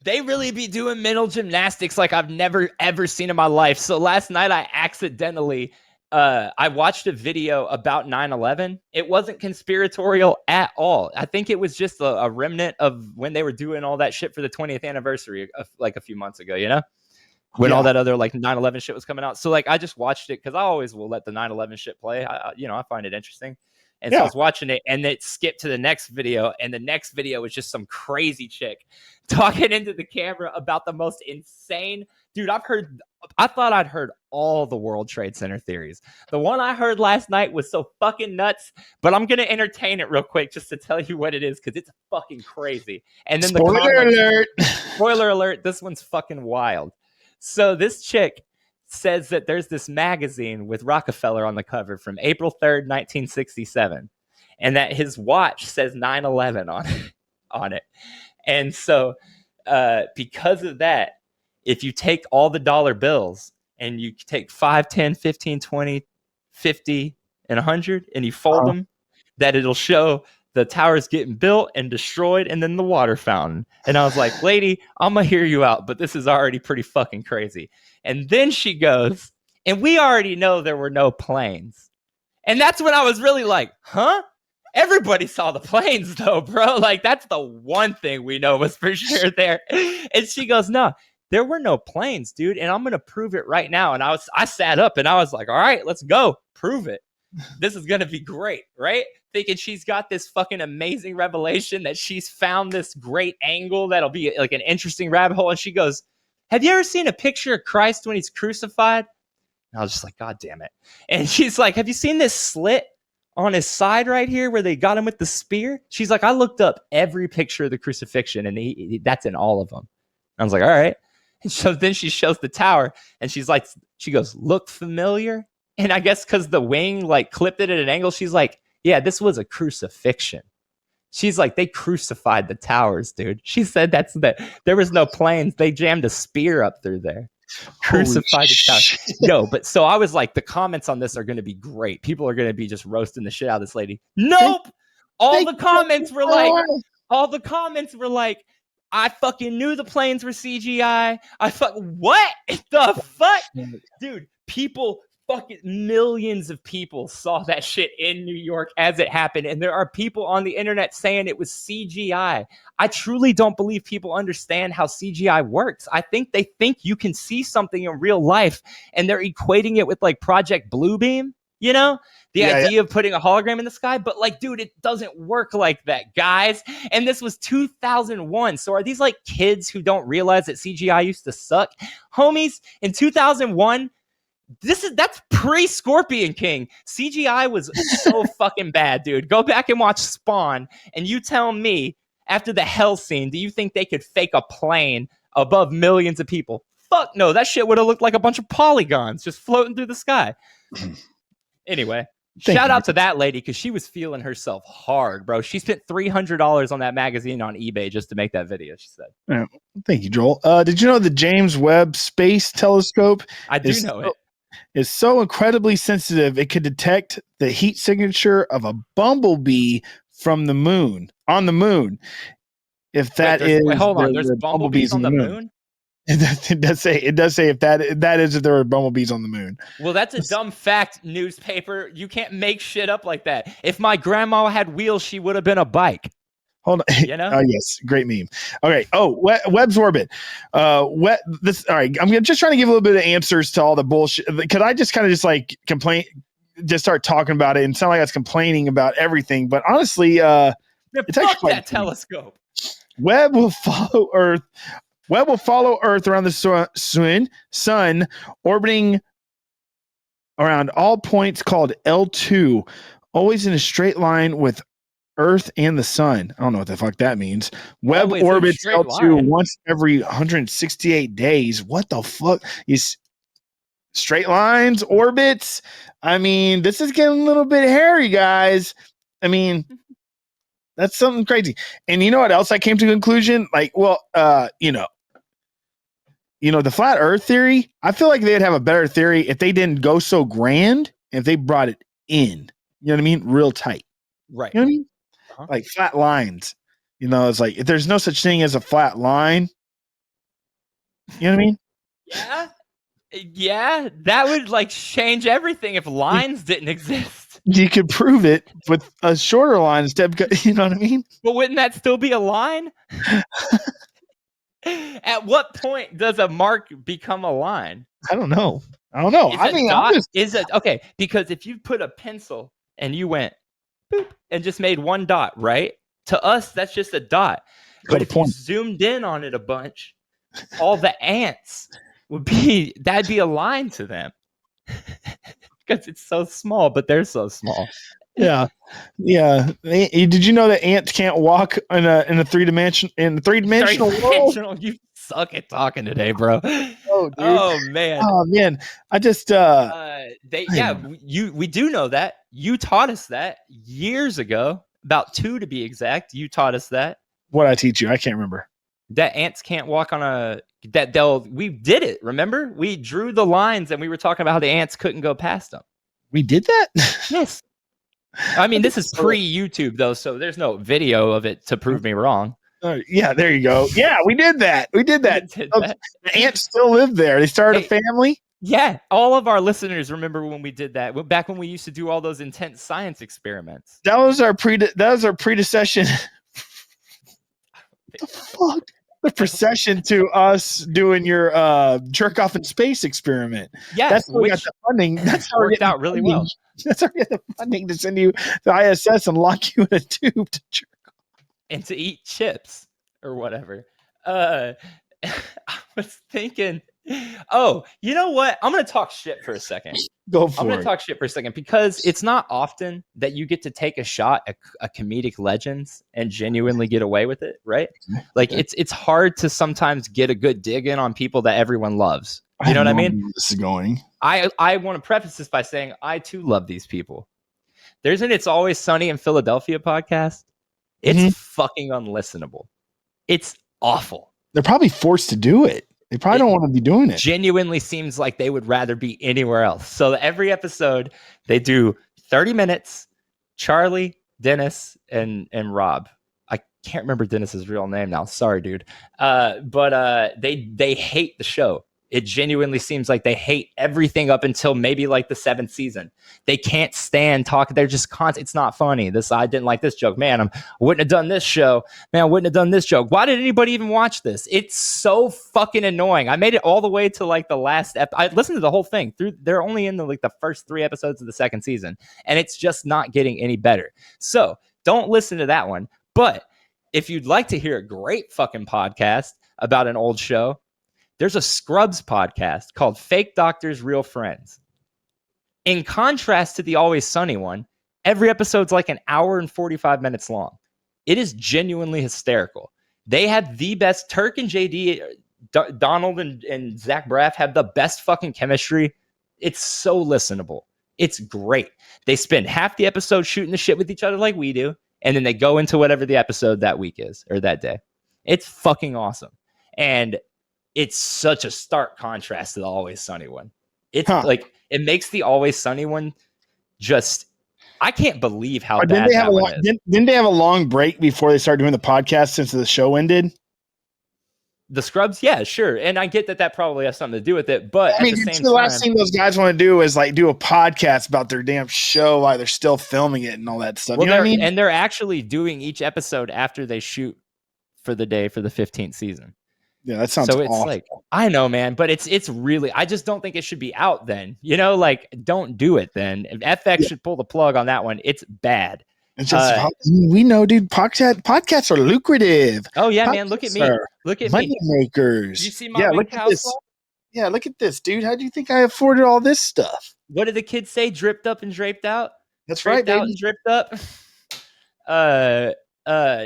they really be doing mental gymnastics like I've never, ever seen in my life. So last night I accidentally, I watched a video about 9/11. It wasn't conspiratorial at all. I think it was just a remnant of when they were doing all that shit for the 20th anniversary of, like a few months ago, you know? When all that other like 9/11 shit was coming out. So like I just watched it because I always will let the 9/11 shit play. I find it interesting. And so I was watching it, and it skipped to the next video, and the next video was just some crazy chick talking into the camera about the most insane. Dude, I thought I'd heard all the World Trade Center theories. The one I heard last night was so fucking nuts, but I'm going to entertain it real quick just to tell you what it is, because it's fucking crazy. And then spoiler alert, this one's fucking wild. So this chick says that there's this magazine with Rockefeller on the cover from April 3rd, 1967, and that his watch says 9/11 on it. And so because of that, if you take all the dollar bills and you take 5, 10, 15, 20, 50, and 100, and you fold them, that it'll show the towers getting built and destroyed, and then the water fountain. And I was like, lady, I'm going to hear you out, but this is already pretty fucking crazy. And then she goes, and we already know there were no planes. And that's when I was really like, huh? Everybody saw the planes though, bro. Like, that's the one thing we know was for sure there. And she goes, no, there were no planes, dude. And I'm going to prove it right now. And I sat up and I was like, all right, let's go. Prove it. This is going to be great, right? Thinking she's got this fucking amazing revelation that she's found this great angle that'll be like an interesting rabbit hole. And she goes, have you ever seen a picture of Christ when he's crucified? And I was just like, God damn it. And she's like, have you seen this slit on his side right here where they got him with the spear? She's like, I looked up every picture of the crucifixion and that's in all of them. I was like, all right. And so then she shows the tower and she's like, she goes, look familiar? And I guess because the wing like clipped it at an angle, she's like, yeah, this was a crucifixion. She's like, they crucified the towers, dude. She said there was no planes. They jammed a spear up through there. Crucified the towers. Yo, but so I was like, the comments on this are going to be great. People are going to be just roasting the shit out of this lady. Nope. All the comments were like, I fucking knew the planes were CGI. What the fuck? Dude, fucking millions of people saw that shit in New York as it happened, and there are people on the internet saying it was CGI. I truly don't believe people understand how CGI works. I think they think you can see something in real life, and they're equating it with like Project Bluebeam, you know? The idea of putting a hologram in the sky, but like, dude, it doesn't work like that, guys. And this was 2001. So are these like kids who don't realize that CGI used to suck? Homies, in 2001, that's pre-Scorpion King. CGI was so fucking bad, dude. Go back and watch Spawn, and you tell me, after the hell scene, do you think they could fake a plane above millions of people? Fuck no, that shit would have looked like a bunch of polygons just floating through the sky. Anyway, shout out to that lady, because she was feeling herself hard, bro. She spent $300 on that magazine on eBay just to make that video, she said. Yeah. Thank you, Joel. Did you know the James Webb Space Telescope? I do know it. Is so incredibly sensitive it could detect the heat signature of a bumblebee from the moon, on the moon. If that hold on, there's bumblebees on the moon? It does say if that is if there were bumblebees on the moon. Well, that's a dumb fact, newspaper. You can't make shit up like that. If my grandma had wheels, she would have been a bike. Hold on. You know? Oh yes, great meme. Okay. Oh, Webb's orbit. This. All right. I'm just trying to give a little bit of answers to all the bullshit. Could I just kind of just like complain, just start talking about it and sound like I was complaining about everything? But honestly, it's actually that telescope. Webb will follow Earth. Webb will follow Earth around the sun, orbiting around all points called L2, always in a straight line with Earth and the sun. I don't know what the fuck that means. Webb Always orbits L2 line. once every 168 days. What the fuck? Is straight lines, orbits? I mean, this is getting a little bit hairy, guys. I mean, that's something crazy. And you know what else I came to a conclusion? Like, well, you know, the flat Earth theory, I feel like they'd have a better theory if they didn't go so grand, if they brought it in. You know what I mean? Real tight. Right. You know what I mean? Like flat lines. You know, it's like if there's no such thing as a flat line. You know what I mean? Yeah. Yeah, that would like change everything if lines didn't exist. You could prove it with a shorter line instead. You know what I mean? But wouldn't that still be a line? At what point does a mark become a line? I don't know. I mean, okay, because if you put a pencil and you went boop and just made one dot, right? To us, that's just a dot. But if you zoomed in on it a bunch, all the ants that'd be a line to them. Because it's so small, but they're so small. Yeah. Did you know that ants can't walk in a three-dimensional world? You suck at talking today, bro. Oh, dude. Oh man. Oh man. I just we do know that. You taught us that years ago, about 2 to be exact. You taught us that. What I teach you? I can't remember. That ants can't walk on we did it, remember? We drew the lines and we were talking about how the ants couldn't go past them. We did that? Yes. I mean, this is pre-YouTube though, so there's no video of it to prove me wrong. Yeah, there you go. Yeah, we did that. The ants still live there. They started a family. Yeah, all of our listeners remember when we did that. Back when we used to do all those intense science experiments. That was our predecession. The fuck? The procession to us doing your jerk off in space experiment. Yeah, that's how we got the funding. That's how worked out really well. That's how we got the funding to send you to ISS and lock you in a tube to jerk off and to eat chips or whatever. I was thinking, oh, you know what? I'm gonna talk shit for a second. I'm gonna talk shit for a second because it's not often that you get to take a shot at a comedic legends and genuinely get away with it, right? Like it's hard to sometimes get a good dig in on people that everyone loves. You know what I mean? This is going. I want to preface this by saying I too love these people. There's an It's Always Sunny in Philadelphia podcast. It's fucking unlistenable. It's awful. They're probably forced to do it. They probably don't want to be doing it. Genuinely seems like they would rather be anywhere else. So every episode, they do 30 minutes. Charlie, Dennis, and Rob. I can't remember Dennis's real name now. Sorry, dude. But they hate the show. It genuinely seems like they hate everything up until maybe like the 7th season. They can't stand talking. They're just constant. It's not funny. I didn't like this joke. Man, I wouldn't have done this show. Man, I wouldn't have done this joke. Why did anybody even watch this? It's so fucking annoying. I made it all the way to like the last I listened to the whole thing through. They're only in the first 3 episodes of the 2nd season, and it's just not getting any better. So don't listen to that one. But if you'd like to hear a great fucking podcast about an old show, there's a Scrubs podcast called Fake Doctors, Real Friends. In contrast to the Always Sunny one, every episode's like an hour and 45 minutes long. It is genuinely hysterical. They have the best. Turk and JD, Donald and Zach Braff have the best fucking chemistry. It's so listenable. It's great. They spend half the episode shooting the shit with each other like we do, and then they go into whatever the episode that week is or that day. It's fucking awesome. And it's such a stark contrast to the Always Sunny one. It's like it makes the Always Sunny one just. I can't believe how bad that one is. Didn't they have a long break before they started doing the podcast since the show ended? The scrubs, yeah, sure, and I get that probably has something to do with it. But I mean, the last thing those guys want to do is like do a podcast about their damn show while they're still filming it and all that stuff. Well, you know what I mean? And they're actually doing each episode after they shoot for the day for the 15th season. Yeah, that sounds awful. Like, I know, man, but it's really, I just don't think it should be out then. You know, like, don't do it then. FX should pull the plug on that one. It's bad. It's just we know, dude. Podcasts are lucrative. Oh yeah, man. Look at me. Look at money makers. You see my look at this. Yeah, look at this, dude. How do you think I afforded all this stuff? What did the kids say? Dripped up and draped out. That's right, baby. Out and dripped up.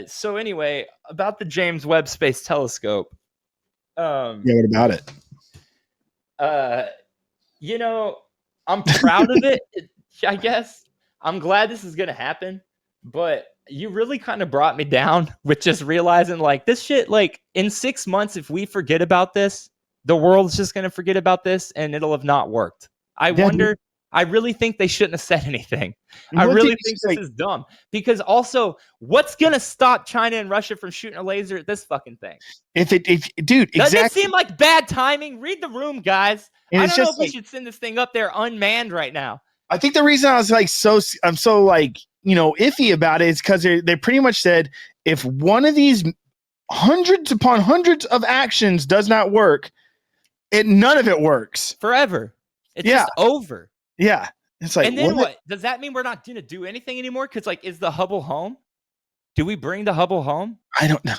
So anyway, about the James Webb Space Telescope. What about it? You know, I'm proud of it. I guess I'm glad this is gonna happen. But you really kind of brought me down with just realizing like this shit, like in 6 months, if we forget about this, the world's just going to forget about this and it'll have not worked. I really think they shouldn't have said anything. I really think this is dumb because also what's going to stop China and Russia from shooting a laser at this fucking thing? Dude, doesn't it seem like bad timing? Read the room, guys. And I don't know if we should send this thing up there unmanned right now. I think the reason I was like, I'm so like, iffy about it is because they pretty much said if one of these hundreds upon hundreds of actions does not work, none of it works forever. It's just over. Yeah, it's like, and then what? Does that mean we're not going to do anything anymore? Because like, is the Hubble home? Do we bring the Hubble home? I don't know.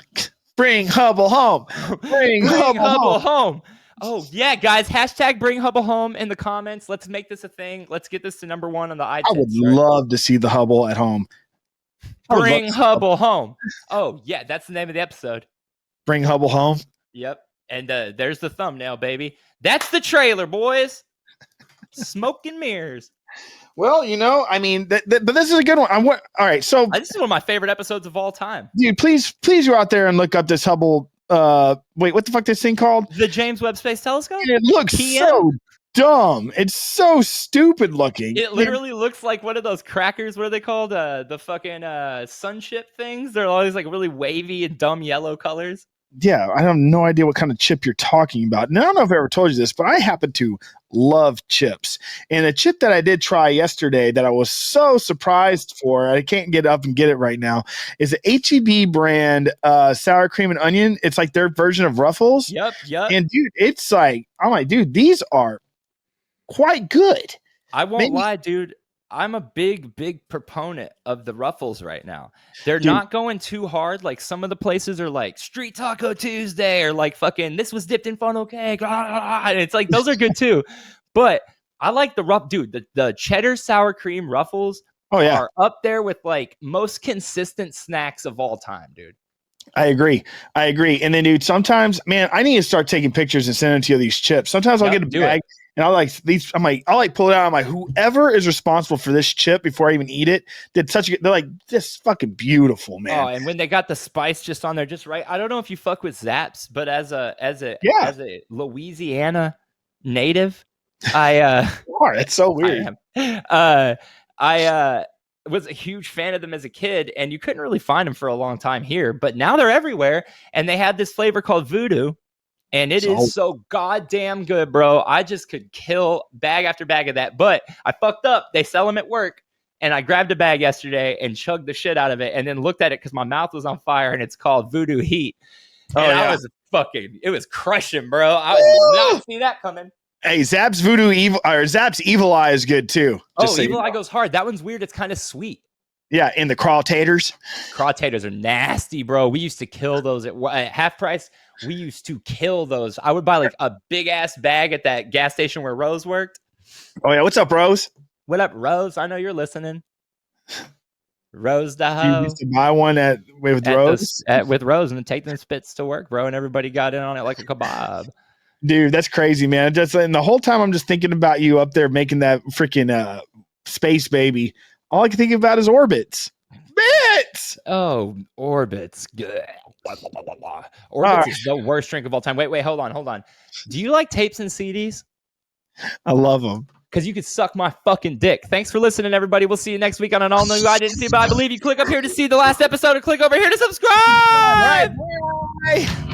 Bring Hubble home. Bring Hubble home. Oh, yeah, guys. # bring Hubble home in the comments. Let's make this a thing. Let's get this to #1 on the IDSIBIBY. I would love to see the Hubble at home. Bring Hubble home. Oh, yeah, that's the name of the episode. Bring Hubble home. Yep. And there's the thumbnail, baby. That's the trailer, boys. Smoke and mirrors. Well, I mean, but this is a good one. All right, so this is one of my favorite episodes of all time. Dude, please go out there and look up this Hubble. Wait, what the fuck this thing called? The James Webb Space Telescope? And it looks so dumb. It's so stupid looking. It literally looks like one of those crackers. What are they called? The fucking sunship things. They're always like really wavy and dumb yellow colors. Yeah, I have no idea what kind of chip you're talking about. And I don't know if I ever told you this, but I happen to love chips. And a chip that I did try yesterday that I was so surprised for, I can't get up and get it right now, is the HEB brand sour cream and onion. It's like their version of Ruffles. Yep. And dude, it's like, I'm like, dude, these are quite good. I won't lie, dude. I'm a big proponent of the Ruffles right now. They're not going too hard. Like some of the places are like Street Taco Tuesday or like fucking this was dipped in funnel cake. And it's like, those are good too. But I like the cheddar sour cream Ruffles are up there with like most consistent snacks of all time, dude. I agree. And then, dude, sometimes, man, I need to start taking pictures and sending to you these chips. Sometimes I'll get a bag and I'll pull it out. I'm like, whoever is responsible for this chip before I even eat it did such a good, they're like, this fucking beautiful, man. Oh, and when they got the spice just on there, just right. I don't know if you fuck with Zaps, but as a Louisiana native, it's so weird. I was a huge fan of them as a kid, and you couldn't really find them for a long time here, but now they're everywhere. And they had this flavor called Voodoo, and it is so goddamn good, bro. I just could kill bag after bag of that, but I fucked up. They sell them at work, and I grabbed a bag yesterday and chugged the shit out of it, and then looked at it because my mouth was on fire, and it's called Voodoo Heat. I was it was crushing, bro. I did not see that coming. Hey, Zap's Evil Eye is good too. Evil Eye goes hard. That one's weird. It's kind of sweet. Yeah, and the craw-taters. Craw-taters are nasty, bro. We used to kill those at half price. We used to kill those. I would buy like a big ass bag at that gas station where Rose worked. Oh yeah, what's up, Rose? What up, Rose? I know you're listening. Rose the hoe. You used to buy one with Rose? With Rose and then take them spits to work, bro, and everybody got in on it like a kebab. Dude, that's crazy, man. And the whole time I'm just thinking about you up there making that freaking space baby. All I can think about is orbits. Bits! Oh, orbits. Orbits is the worst drink of all time. Wait, hold on. Do you like tapes and CDs? I love them. Because you could suck my fucking dick. Thanks for listening, everybody. We'll see you next week on an all-new IDSIBIBY. I believe you click up here to see the last episode and click over here to subscribe. All right. Bye.